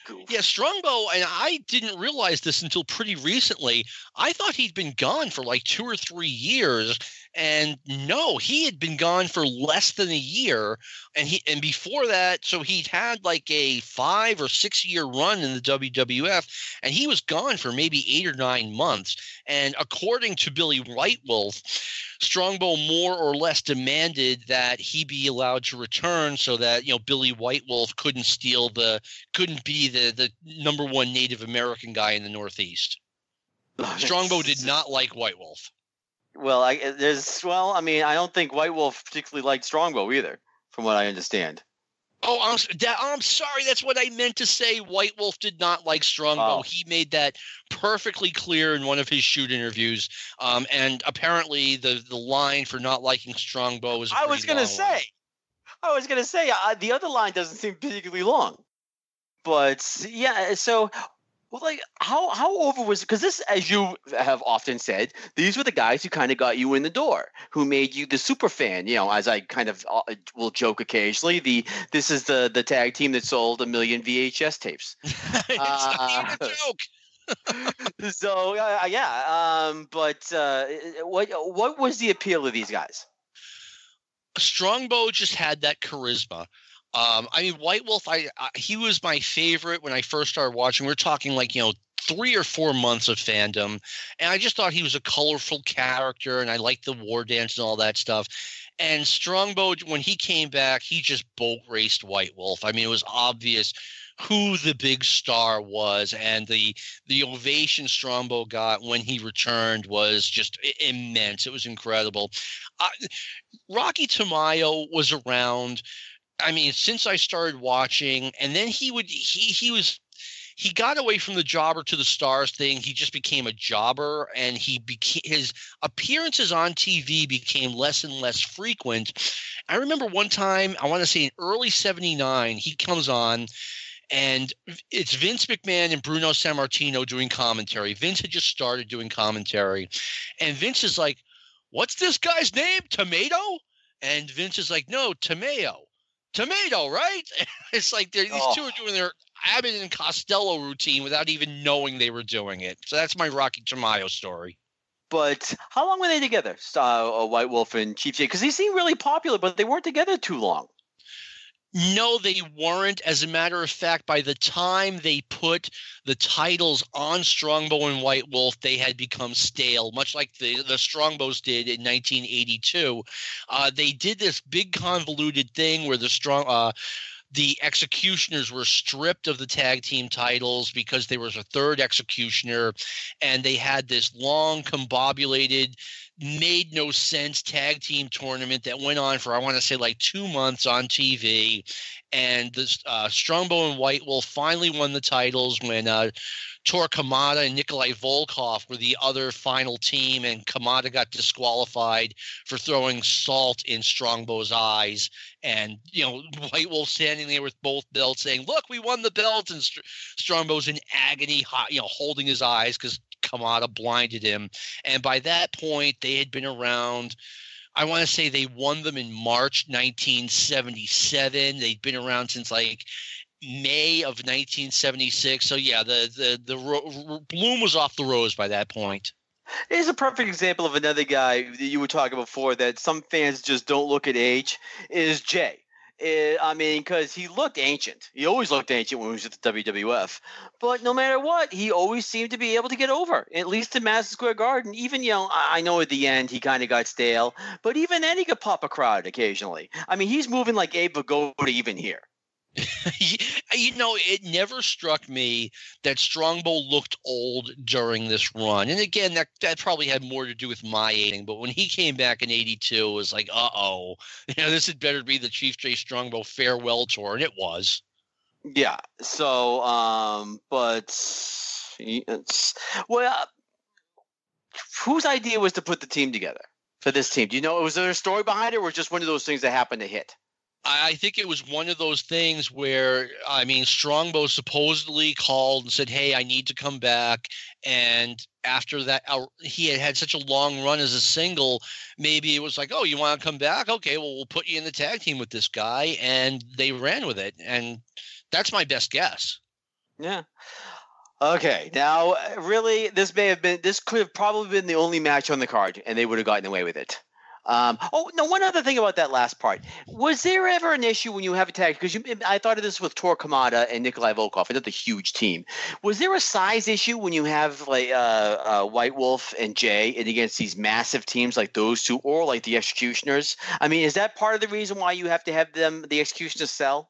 Goof. Yeah, Strongbow, and I didn't realize this until pretty recently. I thought he'd been gone for like 2 or 3 years, and no, he had been gone for less than a year. And before that, so he'd had like a 5 or 6 year run in the WWF, and he was gone for maybe 8 or 9 months. And according to Billy White Wolf, Strongbow more or less demanded that he be allowed to return so that, Billy White Wolf couldn't be the number one Native American guy in the Northeast. Strongbow did not like White Wolf. Well, I don't think White Wolf particularly liked Strongbow either, from what I understand. Oh, I'm sorry. That's what I meant to say. White Wolf did not like Strongbow. Oh. He made that perfectly clear in one of his shoot interviews. And apparently the line for not liking Strongbow was I was going to say, the other line doesn't seem particularly long. But, yeah, so... Well, like, how over was it? Because this, as you have often said, these were the guys who kind of got you in the door, who made you the super fan. As I kind of will joke occasionally, this is the tag team that sold 1 million VHS tapes. It's not even a joke. So but what was the appeal of these guys? Strongbow just had that charisma. White Wolf, he was my favorite when I first started watching. We're talking 3 or 4 months of fandom. And I just thought he was a colorful character, and I liked the war dance and all that stuff. And Strongbow, when he came back, he just boat raced White Wolf. It was obvious who the big star was, and the ovation Strongbow got when he returned was just immense. It was incredible. Rocky Tamayo was around. Since I started watching, and then he got away from the jobber to the stars thing. He just became a jobber, and his appearances on TV became less and less frequent. I remember one time, I want to say in early '79, he comes on, and it's Vince McMahon and Bruno Sammartino doing commentary. Vince had just started doing commentary, and Vince is like, "What's this guy's name? Tomato?" And Vince is like, "No, Tamayo. Tomato, right?" It's like these two are doing their Abbott and Costello routine without even knowing they were doing it. So that's my Rocky Tamayo story. But how long were they together, White Wolf and Chief J? Because they seemed really popular, but they weren't together too long. No, they weren't. As a matter of fact, by the time they put the titles on Strongbow and White Wolf, they had become stale, much like the Strongbows did in 1982. They did this big convoluted thing where the Executioners were stripped of the tag team titles because there was a third Executioner, and they had this long, combobulated, made no sense tag team tournament that went on for, I want to say, 2 months on TV. And the Strongbow and White Wolf finally won the titles when Tor Kamada and Nikolai Volkov were the other final team, and Kamada got disqualified for throwing salt in Strongbow's eyes. And, White Wolf standing there with both belts saying, "Look, we won the belt," and Strongbow's in agony, holding his eyes because Kamada blinded him. And by that point, they had been around. I want to say they won them in March 1977. They'd been around since May of 1976. So yeah, the bloom was off the rose by that point. Here's a perfect example of another guy that you were talking before that some fans just don't look at age. Is Jay. Because he looked ancient. He always looked ancient when he was at the WWF. But no matter what, he always seemed to be able to get over, at least in Madison Square Garden. Even, I know at the end he kind of got stale, but even then he could pop a crowd occasionally. He's moving like Abe Vigoda even here. It never struck me that Strongbow looked old during this run. And again, that probably had more to do with my aging. But when he came back in '82, it was like, this had better be the Chief J Strongbow farewell tour. And it was. Yeah. So, well, whose idea was to put the team together for this team? Do you know? Was there a story behind it, or was it just one of those things that happened to hit? I think it was one of those things where, I mean, Strongbow supposedly called and said, hey, I need to come back. And after that, he had such a long run as a single. Maybe it was like, oh, you want to come back? Okay, well, we'll put you in the tag team with this guy. And they ran with it. And that's my best guess. Yeah. Okay. Now, really, this could have probably been the only match on the card, and they would have gotten away with it. One other thing about that last part. Was there ever an issue when you have a tag? Because I thought of this with Tor Kamada and Nikolai Volkov, another huge team. Was there a size issue when you have like White Wolf and Jay and against these massive teams like those two, or like the Executioners? I mean, is that part of the reason why you have to have the Executioners sell?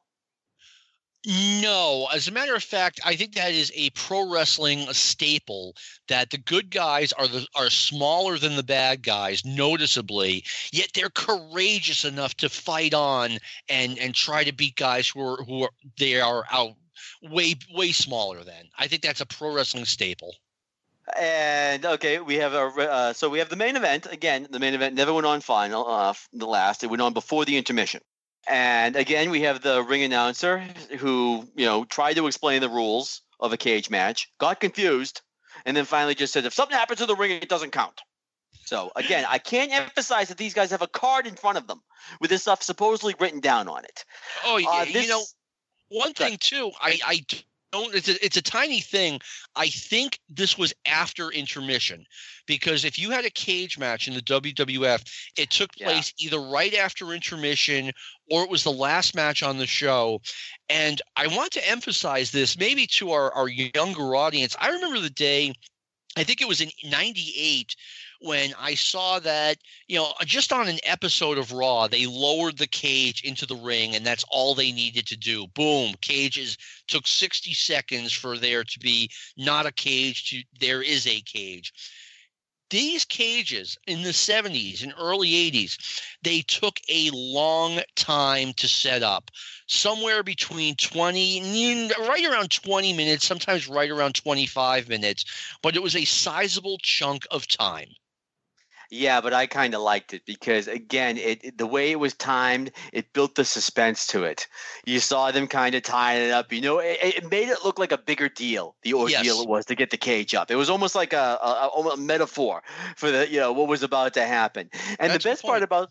No, as a matter of fact, I think that is a pro wrestling staple that the good guys are smaller than the bad guys noticeably, yet they're courageous enough to fight on and try to beat guys who are out way smaller than. I think that's a pro wrestling staple. And okay, we have we have the main event again. The main event never went on final. The last it went on before the intermission. And again, we have the ring announcer who, tried to explain the rules of a cage match, got confused, and then finally just said, if something happens to the ring, it doesn't count. So again, I can't emphasize that these guys have a card in front of them with this stuff supposedly written down on it. Oh, one thing too, I don't. It's a tiny thing. I think this was after intermission, because if you had a cage match in the WWF, it took place either right after intermission or it was the last match on the show. And I want to emphasize this maybe to our younger audience. I remember the day, I think it was in '98, when I saw that, just on an episode of Raw, they lowered the cage into the ring, and that's all they needed to do. Boom, cages. Took 60 seconds for there to be not a cage to there is a cage. These cages in the 70s and early 80s, they took a long time to set up, somewhere between 20, right around 20 minutes, sometimes right around 25 minutes, but it was a sizable chunk of time. Yeah, but I kind of liked it because, again, the way it was timed, it built the suspense to it. You saw them kind of tying it up. It made it look like a bigger deal, the ordeal it was to get the cage up. It was almost like a metaphor for what was about to happen. And the best part about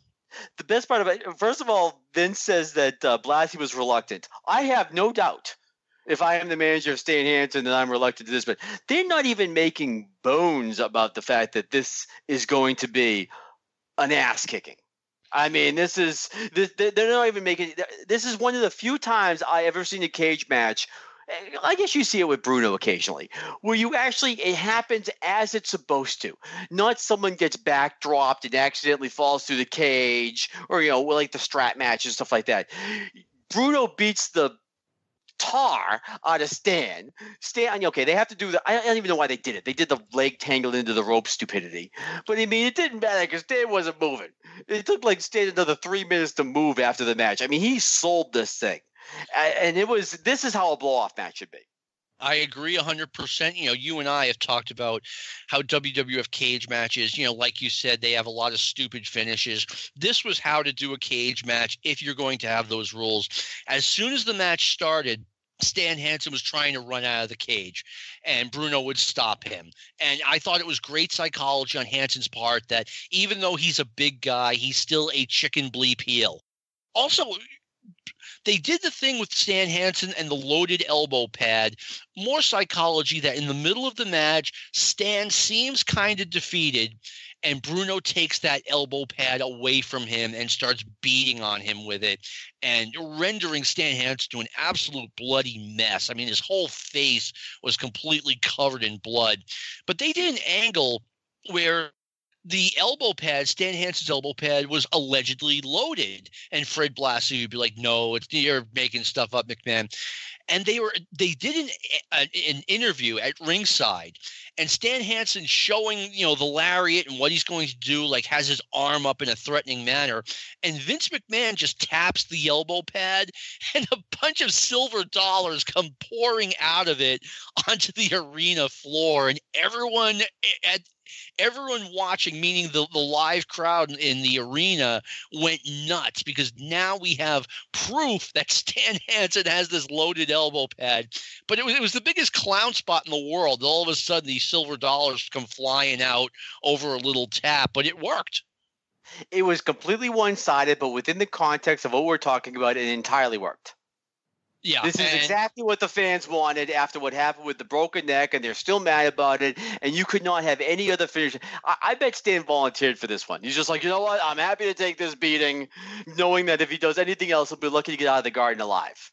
first of all, Vince says that Blassie was reluctant. I have no doubt. If I am the manager of Stan Hansen, then I'm reluctant to this. But they're not even making bones about the fact that this is going to be an ass kicking. I mean, they're not even making. This is one of the few times I ever seen a cage match. I guess you see it with Bruno occasionally, where it happens as it's supposed to. Not someone gets backdropped and accidentally falls through the cage, or like the strap match and stuff like that. Bruno beats the tar out of Stan. Okay, they have to do that. I don't even know why they did it. They did the leg tangled into the rope stupidity. But I mean, it didn't matter because Stan wasn't moving. It took like Stan another 3 minutes to move after the match. I mean, he sold this thing. And this is how a blow-off match should be. I agree 100%. You and I have talked about how WWF cage matches, like you said, they have a lot of stupid finishes. This was how to do a cage match if you're going to have those rules. As soon as the match started, Stan Hansen was trying to run out of the cage, and Bruno would stop him. And I thought it was great psychology on Hansen's part that even though he's a big guy, he's still a chicken bleep heel. Also, they did the thing with Stan Hansen and the loaded elbow pad, more psychology that in the middle of the match, Stan seems kind of defeated, and Bruno takes that elbow pad away from him and starts beating on him with it and rendering Stan Hansen to an absolute bloody mess. I mean, his whole face was completely covered in blood. But they did an angle where the elbow pad, Stan Hansen's elbow pad, was allegedly loaded. And Fred Blassie would be like, no, you're making stuff up, McMahon. And they did an interview at ringside, and Stan Hansen showing, the lariat and what he's going to do, like has his arm up in a threatening manner. And Vince McMahon just taps the elbow pad, and a bunch of silver dollars come pouring out of it onto the arena floor. And everyone watching, meaning the live crowd in the arena, went nuts, because now we have proof that Stan Hansen has this loaded elbow pad. But it was the biggest clown spot in the world. All of a sudden, these silver dollars come flying out over a little tap, but it worked. It was completely one-sided, but within the context of what we're talking about, it entirely worked. Yeah, this is exactly what the fans wanted after what happened with the broken neck, and they're still mad about it, and you could not have any other finish. I bet Stan volunteered for this one. He's just like, you know what? I'm happy to take this beating, knowing that if he does anything else, he'll be lucky to get out of the Garden alive.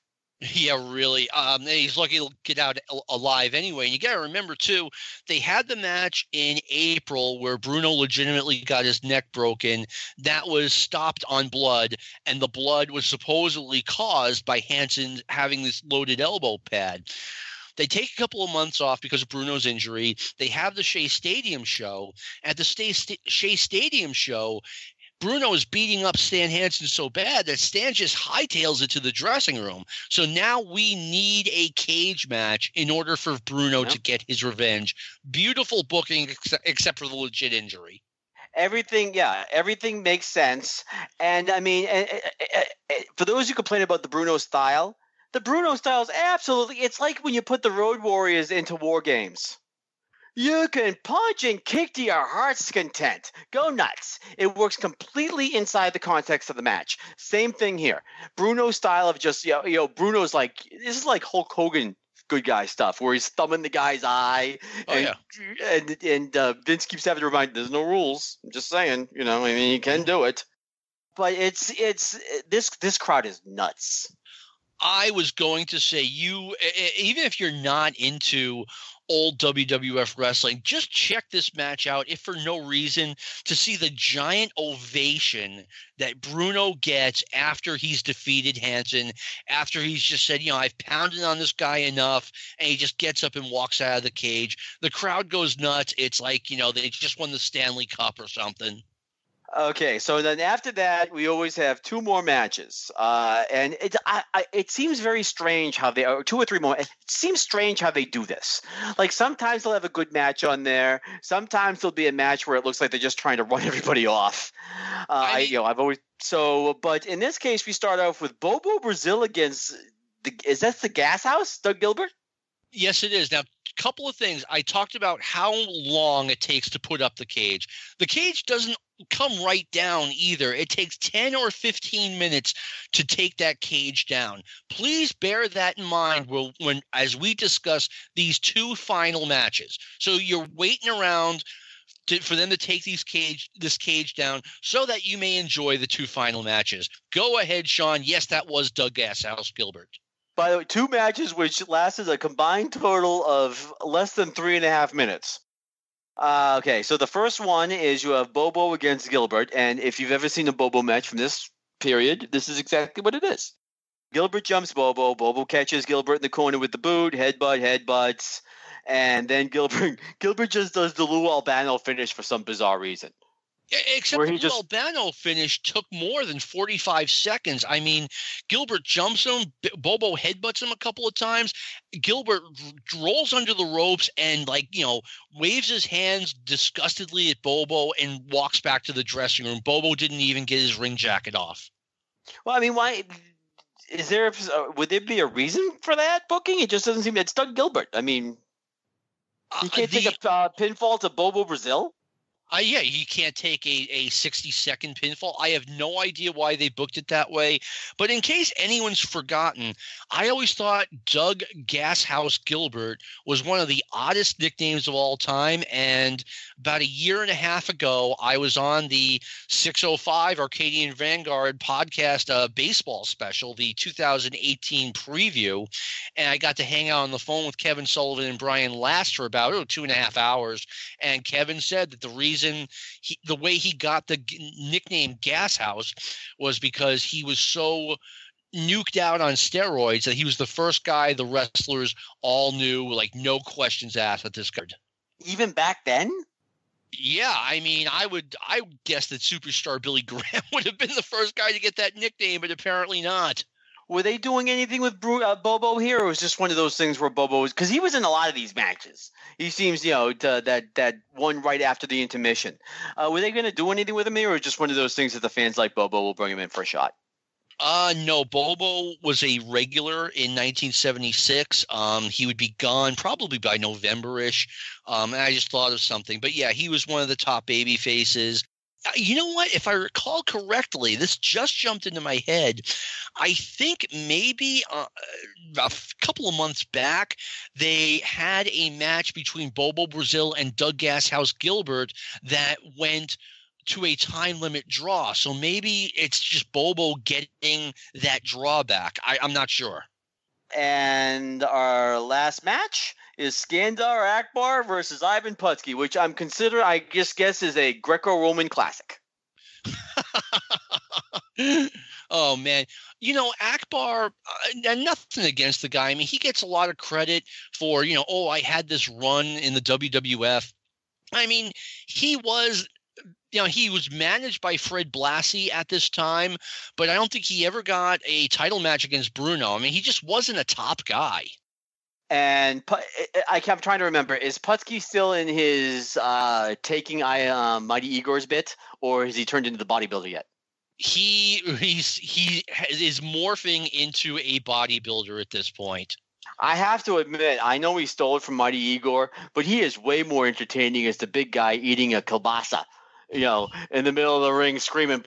Yeah, really. He's lucky to get out alive anyway. And you got to remember, too, they had the match in April where Bruno legitimately got his neck broken. That was stopped on blood, and the blood was supposedly caused by Hansen having this loaded elbow pad. They take a couple of months off because of Bruno's injury. They have the Shea Stadium show. At the Shea Stadium show, Bruno is beating up Stan Hansen so bad that Stan just hightails it to the dressing room. So now we need a cage match in order for Bruno to get his revenge. Beautiful booking, except for the legit injury. Everything makes sense. And I mean, for those who complain about the Bruno style is absolutely, it's like when you put the Road Warriors into War Games. You can punch and kick to your heart's content. Go nuts. It works completely inside the context of the match. Same thing here. Bruno's style of just, Bruno's like, this is like Hulk Hogan good guy stuff where he's thumbing the guy's eye. And Vince keeps having to remind, there's no rules. I'm just saying, you can do it. But this crowd is nuts. I was going to say, even if you're not into old WWF wrestling, just check this match out, if for no reason, to see the giant ovation that Bruno gets after he's defeated Hansen, after he's just said, I've pounded on this guy enough, and he just gets up and walks out of the cage. The crowd goes nuts. It's like, they just won the Stanley Cup or something. Okay, so then after that, we always have two more matches, and it seems very strange how they – 2 or 3 more. It seems strange how they do this. Like sometimes they'll have a good match on there. Sometimes there'll be a match where it looks like they're just trying to run everybody off. But in this case, we start off with Bobo Brazil against is that the Gas House, Doug Gilbert? Yes, it is. Now, a couple of things. I talked about how long it takes to put up the cage. The cage doesn't come right down either. It takes 10 or 15 minutes to take that cage down. Please bear that in mind when as we discuss these 2 final matches. So you're waiting around for them to take this cage down so that you may enjoy the 2 final matches. Go ahead, Sean. Yes, that was Doug Gashouse Gilbert. By the way, 2 matches which lasted a combined total of less than 3.5 minutes. Okay, so the first one is you have Bobo against Gilbert, and if you've ever seen a Bobo match from this period, this is exactly what it is. Gilbert jumps Bobo, Bobo catches Gilbert in the corner with the boot, headbutts, and then Gilbert just does the Lou Albano finish for some bizarre reason. Except the Lou Albano finish took more than 45 seconds. I mean, Gilbert jumps him, Bobo headbutts him a couple of times. Gilbert rolls under the ropes and, waves his hands disgustedly at Bobo and walks back to the dressing room. Bobo didn't even get his ring jacket off. Well, I mean, why would there be a reason for that booking? It just doesn't seem. It's Doug Gilbert. I mean, he can't take a pinfall to Bobo Brazil. Yeah, he can't take a 60-second pinfall. I have no idea why they booked it that way. But in case anyone's forgotten, I always thought Doug Gashouse Gilbert was one of the oddest nicknames of all time. And about 1.5 years ago, I was on the 605 Arcadian Vanguard podcast baseball special, the 2018 preview. And I got to hang out on the phone with Kevin Sullivan and Brian Last for about 2.5 hours. And Kevin said that the reason the way he got the nickname Gas House was because he was so nuked out on steroids, that he was the first guy the wrestlers all knew, like no questions asked at this card. Even back then? Yeah, I mean, I would guess that Superstar Billy Graham would have been the first guy to get that nickname, but apparently not. Were they doing anything with Bobo here, or was just one of those things where Bobo was – because he was in a lot of these matches. He seems, that one right after the intermission. Were they going to do anything with him here, or just one of those things that the fans like Bobo will bring him in for a shot? No, Bobo was a regular in 1976. He would be gone probably by November-ish. And I just thought of something. But, yeah, he was one of the top baby faces. You know what? If I recall correctly, this just jumped into my head. I think maybe a couple of months back, they had a match between Bobo Brazil and Doug Gashouse Gilbert that went to a time limit draw. So maybe it's just Bobo getting that drawback. I'm not sure. And our last match is Skandar Akbar versus Ivan Putski, which I guess is a Greco-Roman classic. Oh, man. Akbar, and nothing against the guy. I mean, he gets a lot of credit for, I had this run in the WWF. I mean, he was managed by Fred Blassie at this time, but I don't think he ever got a title match against Bruno. I mean, he just wasn't a top guy. And I'm trying to remember, is Putski still in his taking Mighty Igor's bit, or has he turned into the bodybuilder yet? He is morphing into a bodybuilder at this point. I have to admit, I know he stole it from Mighty Igor, but he is way more entertaining as the big guy eating a kielbasa. In the middle of the ring screaming,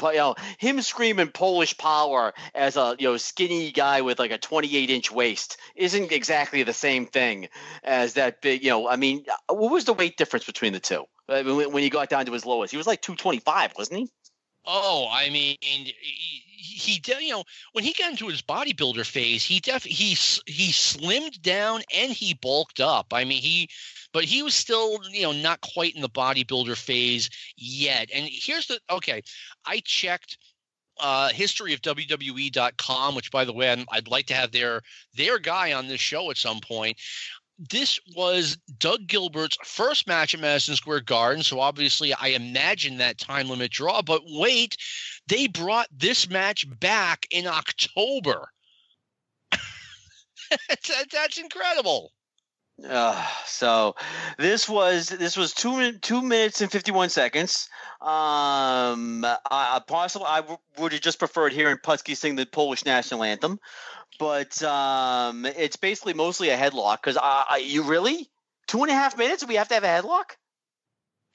him screaming Polish power as a, skinny guy with like a 28-inch waist isn't exactly the same thing as that big, I mean, what was the weight difference between the two? When he got down to his lowest, he was like 225, wasn't he? Oh, I mean, he when he got into his bodybuilder phase, he slimmed down and he bulked up. I mean, but he was still, not quite in the bodybuilder phase yet. And I checked history of WWE.com, which, by the way, I'd like to have their guy on this show at some point. This was Doug Gilbert's first match at Madison Square Garden, so obviously I imagine that time limit draw. But wait, they brought this match back in October. That's incredible. So this was 2 minutes and 51 seconds. I would have just preferred hearing Putski sing the Polish national anthem. But it's basically mostly a headlock because you really 2.5 minutes? We have to have a headlock?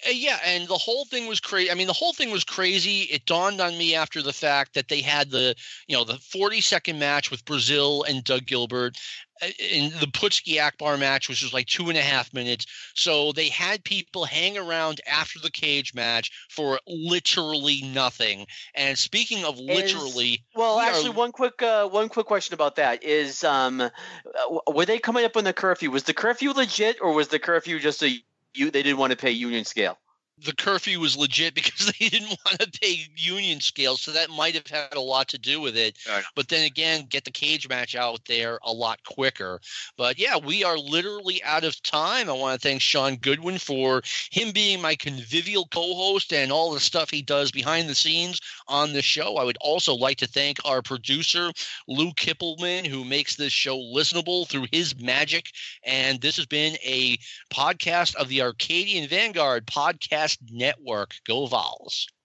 Yeah, and the whole thing was crazy. I mean, the whole thing was crazy. It dawned on me after the fact that they had the 40-second match with Brazil and Doug Gilbert, and the Putski Akbar match, which was like 2.5 minutes. So they had people hang around after the cage match for literally nothing. And speaking of literally, one quick question about that is, were they coming up on the curfew? Was the curfew legit, or was the curfew just they didn't want to pay union scale? The curfew was legit because they didn't want to pay union scale, so that might have had a lot to do with it. But then again, get the cage match out there a lot quicker. But yeah, we are literally out of time. I want to thank Sean Goodwin for him being my convivial co-host and all the stuff he does behind the scenes on the show. I would also like to thank our producer, Lou Kipilman, who makes this show listenable through his magic. And this has been a podcast of the Arcadian Vanguard Podcast Network. Go Vols.